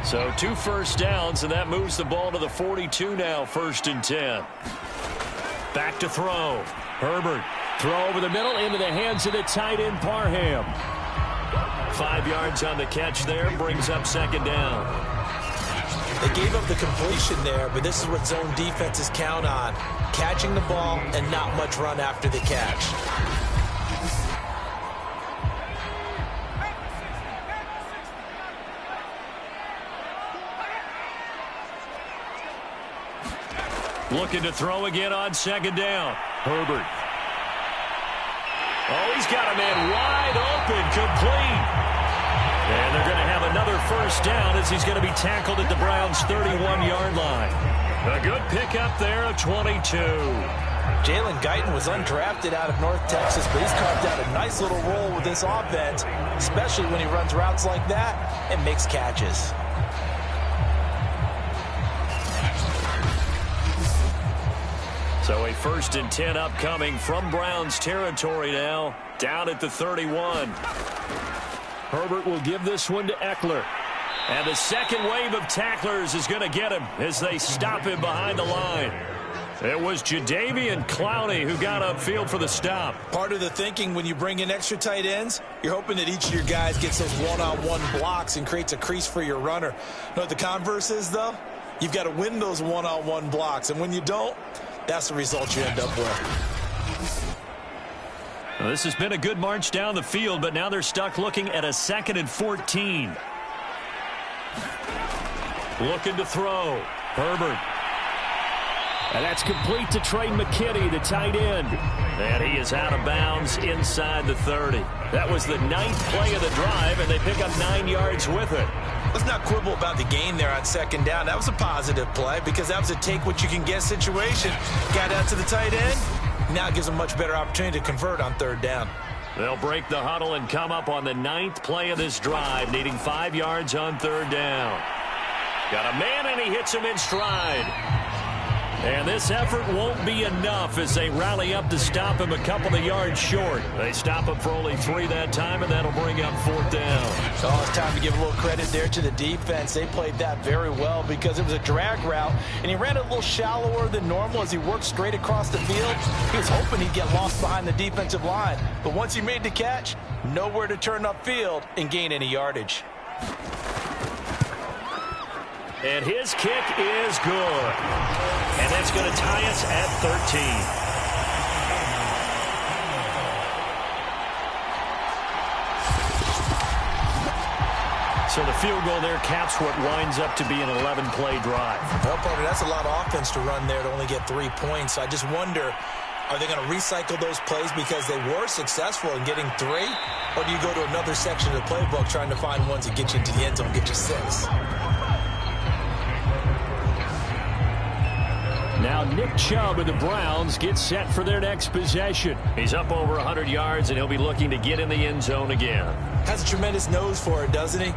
So 2 first downs, and that moves the ball to the 42 now, 1st and 10. Back to throw. Herbert. Throw over the middle into the hands of the tight end, Parham. 5 yards on the catch there, brings up 2nd down. They gave up the completion there, but this is what zone defenses count on. Catching the ball and not much run after the catch. Looking to throw again on 2nd down. Herbert. Oh, he's got a man wide open, complete. And they're going to have another first down as he's going to be tackled at the Browns' 31-yard line. A good pickup there of 22. Jalen Guyton was undrafted out of North Texas, but he's carved out a nice little role with this offense, especially when he runs routes like that and makes catches. So a 1st and 10 upcoming from Browns territory now, down at the 31. Herbert will give this one to Eckler. And the second wave of tacklers is going to get him as they stop him behind the line. It was Jadeveon Clowney who got upfield for the stop. Part of the thinking when you bring in extra tight ends, you're hoping that each of your guys gets those one-on-one blocks and creates a crease for your runner. You know what the converse is, though? You've got to win those one-on-one blocks, and when you don't, that's the result you end up with. Well, this has been a good march down the field, but now they're stuck looking at a 2nd and 14. Looking to throw. Herbert. And that's complete to Trey McKinney, the tight end. And he is out of bounds inside the 30. That was the 9th play of the drive, and they pick up 9 yards with it. Let's not quibble about the gain there on 2nd down. That was a positive play because that was a take-what-you-can-get situation. Got out to the tight end. Now it gives them a much better opportunity to convert on 3rd down. They'll break the huddle and come up on the 9th play of this drive, needing 5 yards on 3rd down. Got a man, and he hits him in stride. And this effort won't be enough as they rally up to stop him a couple of yards short. They stop him for only 3 that time, and that'll bring up 4th down. Oh, it's time to give a little credit there to the defense. They played that very well because it was a drag route, and he ran it a little shallower than normal as he worked straight across the field. He was hoping he'd get lost behind the defensive line. But once he made the catch, nowhere to turn upfield and gain any yardage. And his kick is good. And that's going to tie us at 13. So the field goal there caps what winds up to be an 11-play drive. Well, partner, that's a lot of offense to run there to only get 3 points. I just wonder, are they going to recycle those plays because they were successful in getting 3? Or do you go to another section of the playbook trying to find ones that get you into the end zone, get you 6? Now Nick Chubb and the Browns get set for their next possession. He's up over 100 yards, and he'll be looking to get in the end zone again. Has a tremendous nose for it, doesn't he?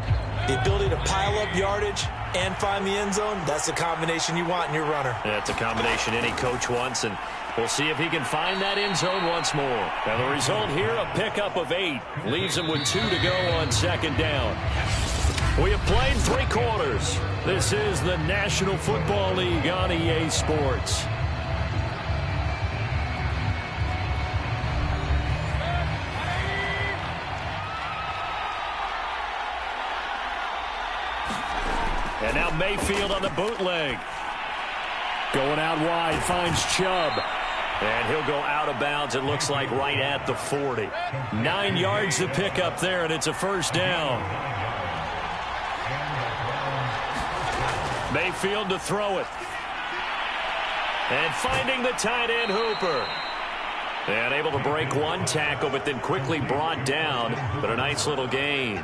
The ability to pile up yardage and find the end zone, that's the combination you want in your runner. That's a combination any coach wants, and we'll see if he can find that end zone once more. Now the result here, a pickup of 8. Leaves him with 2 to go on 2nd down. We have played 3 quarters. This is the National Football League on EA Sports. And now Mayfield on the bootleg. Going out wide, finds Chubb. And he'll go out of bounds, it looks like, right at the 40. 9 yards to pick up there, and it's a first down. Mayfield to throw it. And finding the tight end, Hooper. And able to break one tackle, but then quickly brought down. But a nice little gain.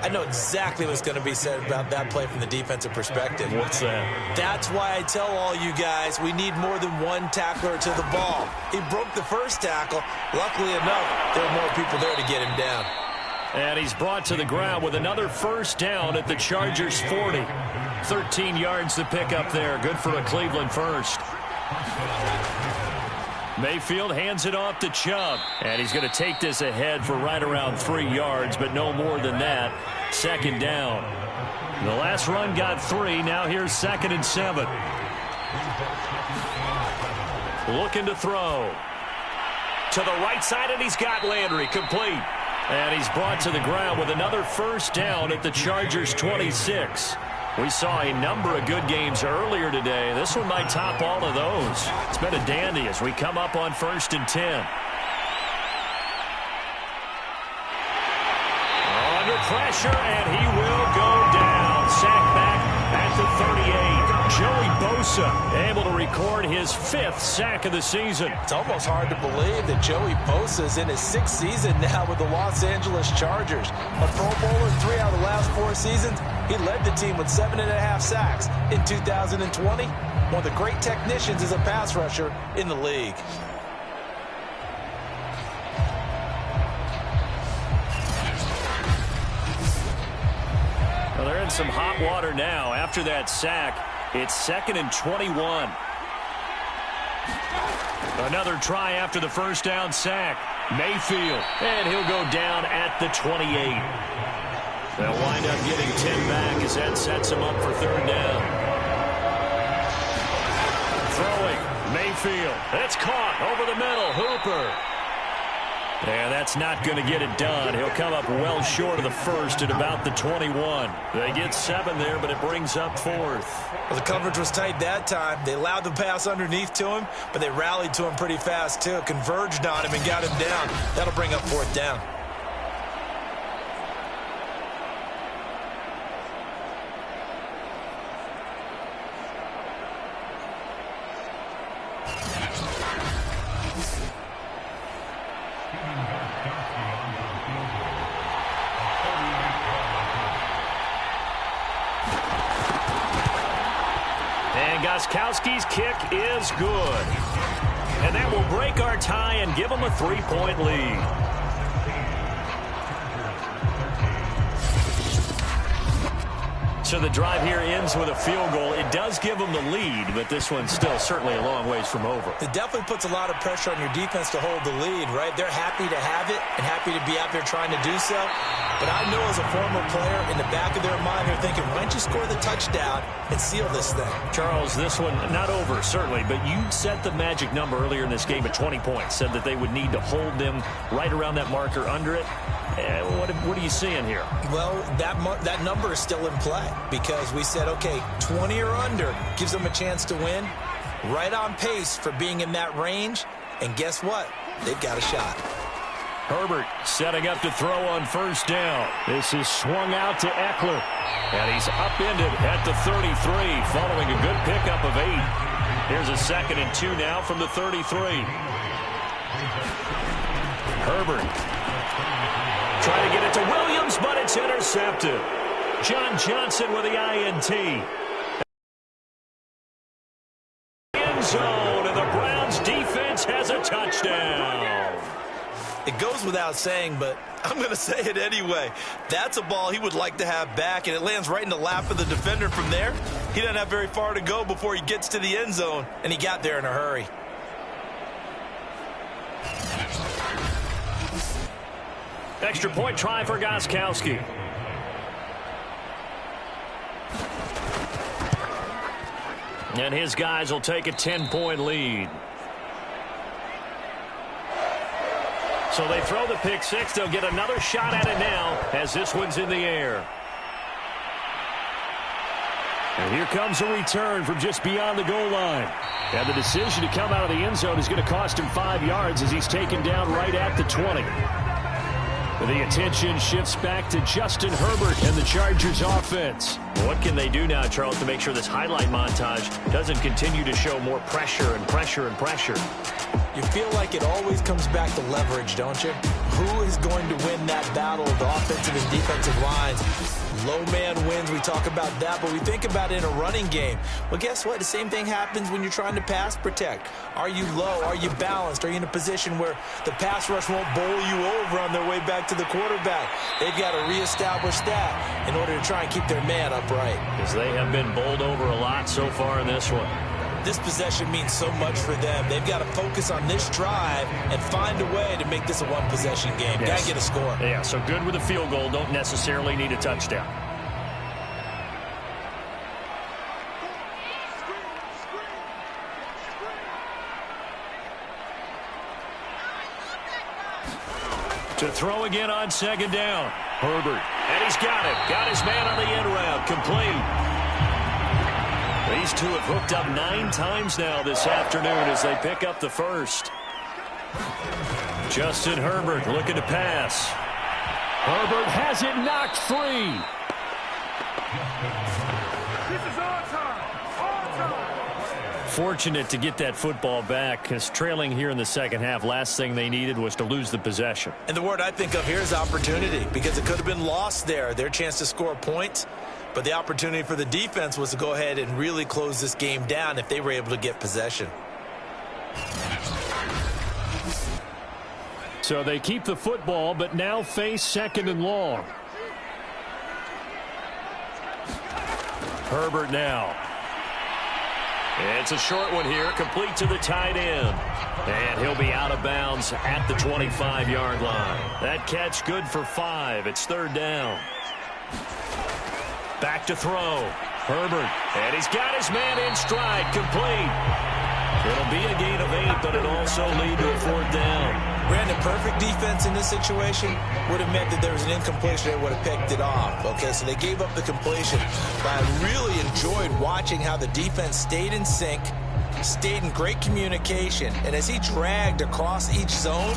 I know exactly what's going to be said about that play from the defensive perspective. What's that? That's why I tell all you guys we need more than one tackler to the ball. He broke the first tackle. Luckily enough, there were more people there to get him down. And he's brought to the ground with another first down at the Chargers' 40. 13 yards to pick up there. Good for a Cleveland first. Mayfield hands it off to Chubb. And he's going to take this ahead for right around 3 yards, but no more than that. Second down. The last run got 3. Now here's 2nd and 7. Looking to throw. To the right side, and he's got Landry complete. And he's brought to the ground with another first down at the Chargers' 26. We saw a number of good games earlier today. This one might top all of those. It's been a dandy as we come up on 1st and 10. Under pressure, and he will go down. Sack back at the 38. Joey Bosa able to record his 5th sack of the season. It's almost hard to believe that Joey Bosa is in his 6th season now with the Los Angeles Chargers. A Pro Bowler 3 out of the last 4 seasons. He led the team with 7.5 sacks in 2020. One of the great technicians as a pass rusher in the league. Well, they're in some hot water now. After that sack, it's 2nd and 21. Another try after the first down sack. Mayfield, and he'll go down at the 28. They'll wind up getting 10 back as that sets him up for 3rd down. Throwing, Mayfield. It's caught over the middle. Hooper. And that's not going to get it done. He'll come up well short of the first at about the 21. They get 7 there, but it brings up 4th. Well, the coverage was tight that time. They allowed the pass underneath to him, but they rallied to him pretty fast, too. Converged on him and got him down. That'll bring up 4th down. Gostkowski's kick is good. And that will break our tie and give them a 3-point lead. So the drive here ends with a field goal. It does give them the lead, but this one's still certainly a long ways from over. It definitely puts a lot of pressure on your defense to hold the lead, right? They're happy to have it and happy to be out there trying to do so. But I know as a former player, in the back of their mind, they're thinking, why don't you score the touchdown and seal this thing? Charles, this one not over, certainly, but you set the magic number earlier in this game at 20 points, said that they would need to hold them right around that marker under it. What are you seeing here? Well, that number is still in play because we said, okay, 20 or under gives them a chance to win. Right on pace for being in that range. And guess what? They've got a shot. Herbert setting up to throw on first down. This is swung out to Eckler. And he's upended at the 33 following a good pickup of 8. Here's a 2nd and 2 now from the 33. Herbert trying to get it to Williams, but it's intercepted. John Johnson with the INT. End zone, and the Browns defense has a touchdown. It goes without saying, but I'm going to say it anyway. That's a ball he would like to have back, and it lands right in the lap of the defender from there. He doesn't have very far to go before he gets to the end zone, and he got there in a hurry. Extra point try for Gostkowski. And his guys will take a 10-point lead. So they throw the pick six. They'll get another shot at it now as this one's in the air. And here comes a return from just beyond the goal line. And the decision to come out of the end zone is going to cost him 5 yards as he's taken down right at the 20. The attention shifts back to Justin Herbert and the Chargers offense. What can they do now, Charles, to make sure this highlight montage doesn't continue to show more pressure and pressure and pressure? You feel like it always comes back to leverage, don't you? Who is going to win that battle of the offensive and defensive lines? Low man wins. We talk about that, but we think about it in a running game. Well, guess what? The same thing happens when you're trying to pass protect. Are you low? Are you balanced? Are you in a position where the pass rush won't bowl you over on their way back to the quarterback? They've got to reestablish that in order to try and keep their man upright. Because they have been bowled over a lot so far in this one. This possession means so much for them. They've got to focus on this drive and find a way to make this a one-possession game. Yes. Got to get a score. Yeah, so good with a field goal. Don't necessarily need a touchdown. To throw again on second down. Herbert. And he's got it. Got his man on the end route. Complete. These two have hooked up 9 times now this afternoon as they pick up the first. Justin Herbert looking to pass. Herbert has it knocked free. This is our time. Our time. Fortunate to get that football back because trailing here in the second half, last thing they needed was to lose the possession. And the word I think of here is opportunity, because it could have been lost there. Their chance to score points. But the opportunity for the defense was to go ahead and really close this game down if they were able to get possession. So they keep the football, but now face second and long. Herbert now. It's a short one here, complete to the tight end. And he'll be out of bounds at the 25-yard line. That catch good for 5. It's third down. Back to throw. Herbert. And he's got his man in stride. Complete. It'll be a gain of 8, but it'll also lead to a fourth down. Brandon, perfect defense in this situation would have meant that there was an incompletion. They would have picked it off. Okay, so they gave up the completion. But I really enjoyed watching how the defense stayed in sync, stayed in great communication. And as he dragged across each zone,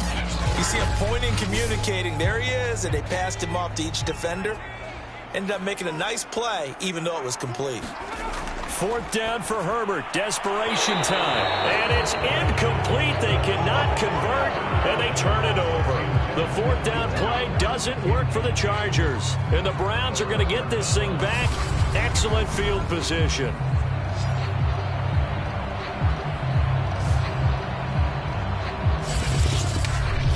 you see him pointing, communicating. There he is, and they passed him off to each defender. Ended up making a nice play, even though it was complete. Fourth down for Herbert. Desperation time. And it's incomplete. They cannot convert, and they turn it over. The fourth down play doesn't work for the Chargers. And the Browns are going to get this thing back. Excellent field position.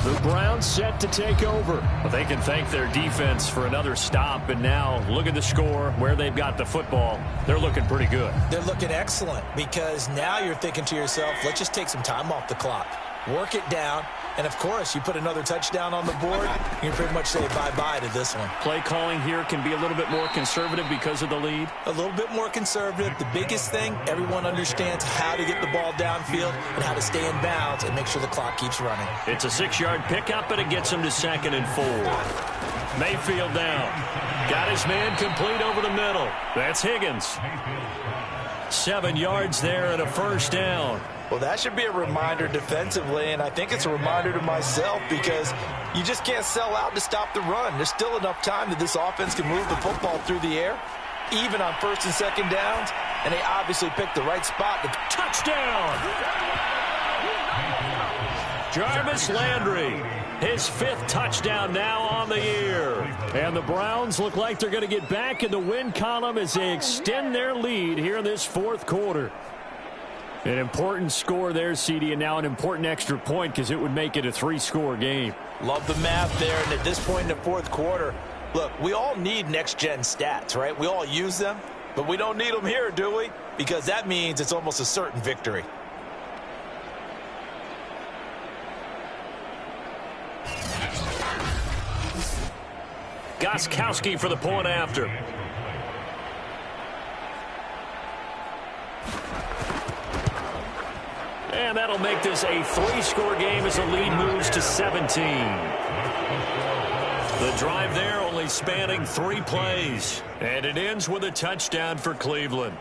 The Browns set to take over. Well, they can thank their defense for another stop. And now look at the score, where they've got the football. They're looking pretty good. They're looking excellent, because now you're thinking to yourself, let's just take some time off the clock. Work it down. And, of course, you put another touchdown on the board, you can pretty much say bye-bye to this one. Play calling here can be a little bit more conservative because of the lead. A little bit more conservative. The biggest thing, everyone understands how to get the ball downfield and how to stay in bounds and make sure the clock keeps running. It's a 6-yard pickup, and it gets him to 2nd and 4. Mayfield down. Got his man complete over the middle. That's Higgins. 7 yards there and a first down. Well, that should be a reminder defensively, and I think it's a reminder to myself, because you just can't sell out to stop the run. There's still enough time that this offense can move the football through the air, even on first and second downs, and they obviously picked the right spot. Touchdown! Jarvis Landry, his 5th touchdown now on the year. And the Browns look like they're going to get back in the win column as they extend their lead here in this 4th quarter. An important score there, CD, and now an important extra point, because it would make it a 3-score game. Love the math there, and at this point in the 4th quarter, look, we all need next-gen stats, right? We all use them, but we don't need them here, do we? Because that means it's almost a certain victory. Gostkowski for the point after. And that'll make this a 3-score game as the lead moves to 17. The drive there only spanning 3 plays. And it ends with a touchdown for Cleveland.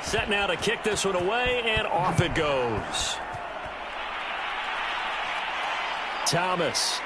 Set now to kick this one away, and off it goes. Thomas.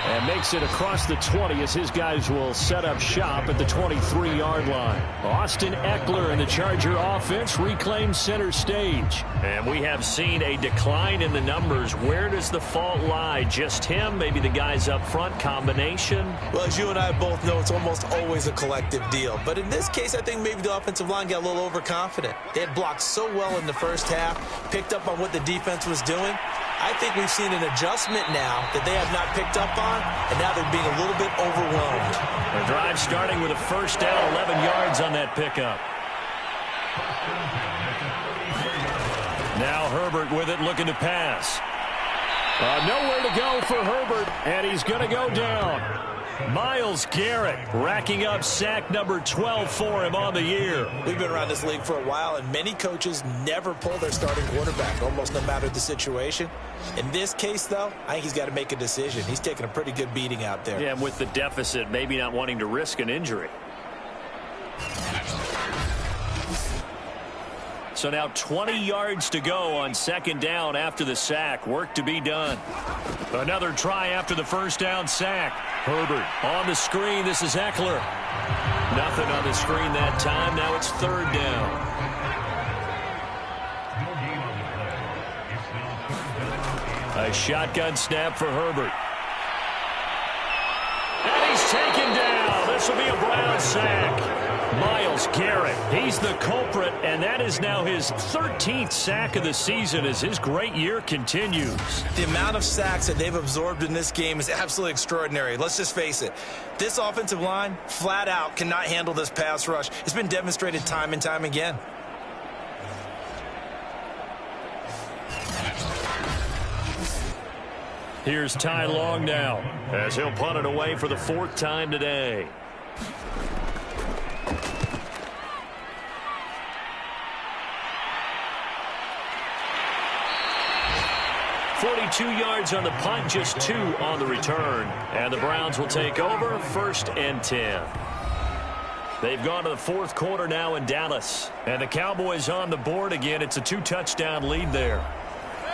And makes it across the 20 as his guys will set up shop at the 23-yard line. Austin Eckler and the Charger offense reclaim center stage. And we have seen a decline in the numbers. Where does the fault lie? Just him? Maybe the guys up front? Combination? Well, as you and I both know, it's almost always a collective deal. But in this case, I think maybe the offensive line got a little overconfident. They had blocked so well in the first half, picked up on what the defense was doing. I think we've seen an adjustment now that they have not picked up on, and now they're being a little bit overwhelmed. The drive starting with a first down, 11 yards on that pickup. Now Herbert with it, looking to pass. Nowhere to go for Herbert, and he's going to go down. Myles Garrett racking up sack number 12 for him on the year. We've been around this league for a while, and many coaches never pull their starting quarterback, almost no matter the situation. In this case, though, I think he's got to make a decision. He's taking a pretty good beating out there. Yeah, and with the deficit, maybe not wanting to risk an injury. So now 20 yards to go on second down after the sack. Work to be done. Another try after the first down sack. Herbert on the screen. This is Eckler. Nothing on the screen that time. Now it's third down. A shotgun snap for Herbert. And he's taken down. This will be a Brown sack. Myles Garrett, he's the culprit, and that is now his 13th sack of the season as his great year continues. The amount of sacks that they've absorbed in this game is absolutely extraordinary. Let's just face it. This offensive line, flat out, cannot handle this pass rush. It's been demonstrated time and time again. Here's Ty Long now as he'll punt it away for the 4th time today. .42 yards on the punt, just 2 on the return. And the Browns will take over, 1st and 10. They've gone to the 4th quarter now in Dallas. And the Cowboys on the board again. It's a 2-touchdown lead there.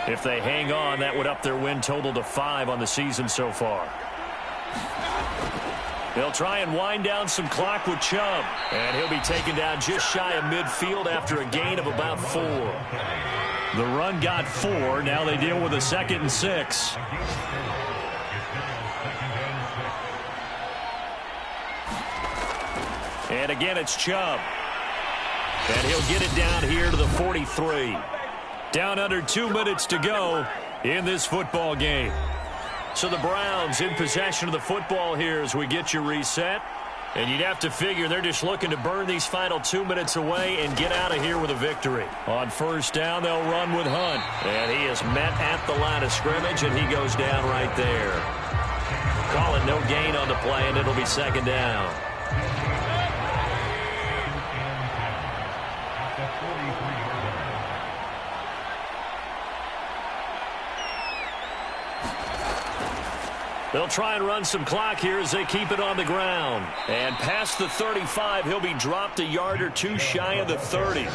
If they hang on, that would up their win total to 5 on the season so far. They'll try and wind down some clock with Chubb. And he'll be taken down just shy of midfield after a gain of about 4. The run got 4. Now they deal with a 2nd and 6. And again, it's Chubb. And he'll get it down here to the 43. Down under 2 minutes to go in this football game. So the Browns in possession of the football here as we get you reset. And you'd have to figure they're just looking to burn these final 2 minutes away and get out of here with a victory. On first down, they'll run with Hunt. And he is met at the line of scrimmage, and he goes down right there. Calling no gain on the play, and it'll be 2nd down. They'll try and run some clock here as they keep it on the ground. And past the 35, he'll be dropped a yard or 2 shy of the 30.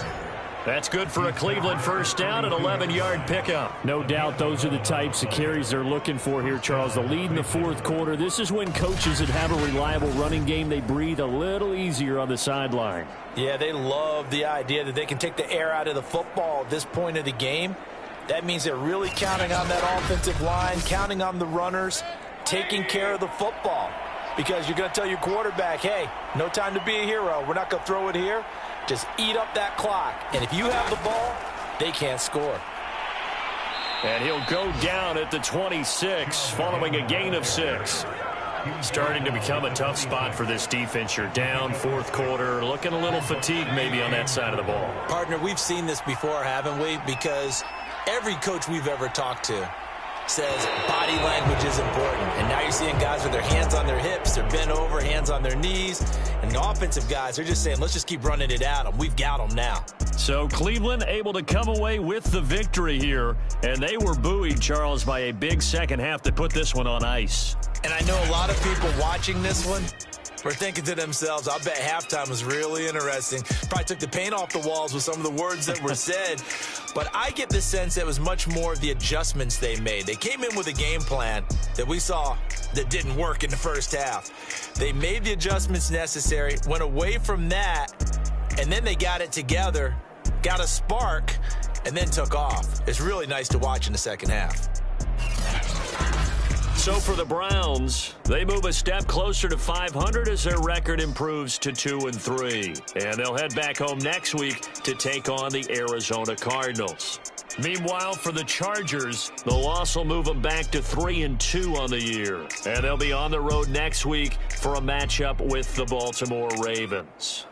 That's good for a Cleveland first down, an 11-yard pickup. No doubt those are the types of carries they're looking for here, Charles. The lead in the 4th quarter. This is when coaches that have a reliable running game, they breathe a little easier on the sideline. Yeah, they love the idea that they can take the air out of the football at this point of the game. That means they're really counting on that offensive line, counting on the runners, taking care of the football, because you're going to tell your quarterback, hey, no time to be a hero. We're not going to throw it here. Just eat up that clock. And if you have the ball, they can't score. And he'll go down at the 26 following a gain of 6. Starting to become a tough spot for this defense. You're down 4th quarter, looking a little fatigued maybe on that side of the ball. Partner, we've seen this before, haven't we? Because every coach we've ever talked to, says body language is important. And now you're seeing guys with their hands on their hips, they're bent over, hands on their knees. And the offensive guys are just saying, let's just keep running it at them. We've got them now. So Cleveland able to come away with the victory here, and they were buoyed, Charles, by a big second half to put this one on ice. And I know a lot of people watching this one were thinking to themselves, I bet halftime was really interesting. Probably took the paint off the walls with some of the words that were said. But I get the sense that it was much more of the adjustments they made. They came in with a game plan that we saw that didn't work in the first half. They made the adjustments necessary, went away from that, and then they got it together, got a spark, and then took off. It's really nice to watch in the second half. So for the Browns, they move a step closer to 500 as their record improves to 2-3. And they'll head back home next week to take on the Arizona Cardinals. Meanwhile, for the Chargers, the loss will move them back to 3-2 on the year. And they'll be on the road next week for a matchup with the Baltimore Ravens.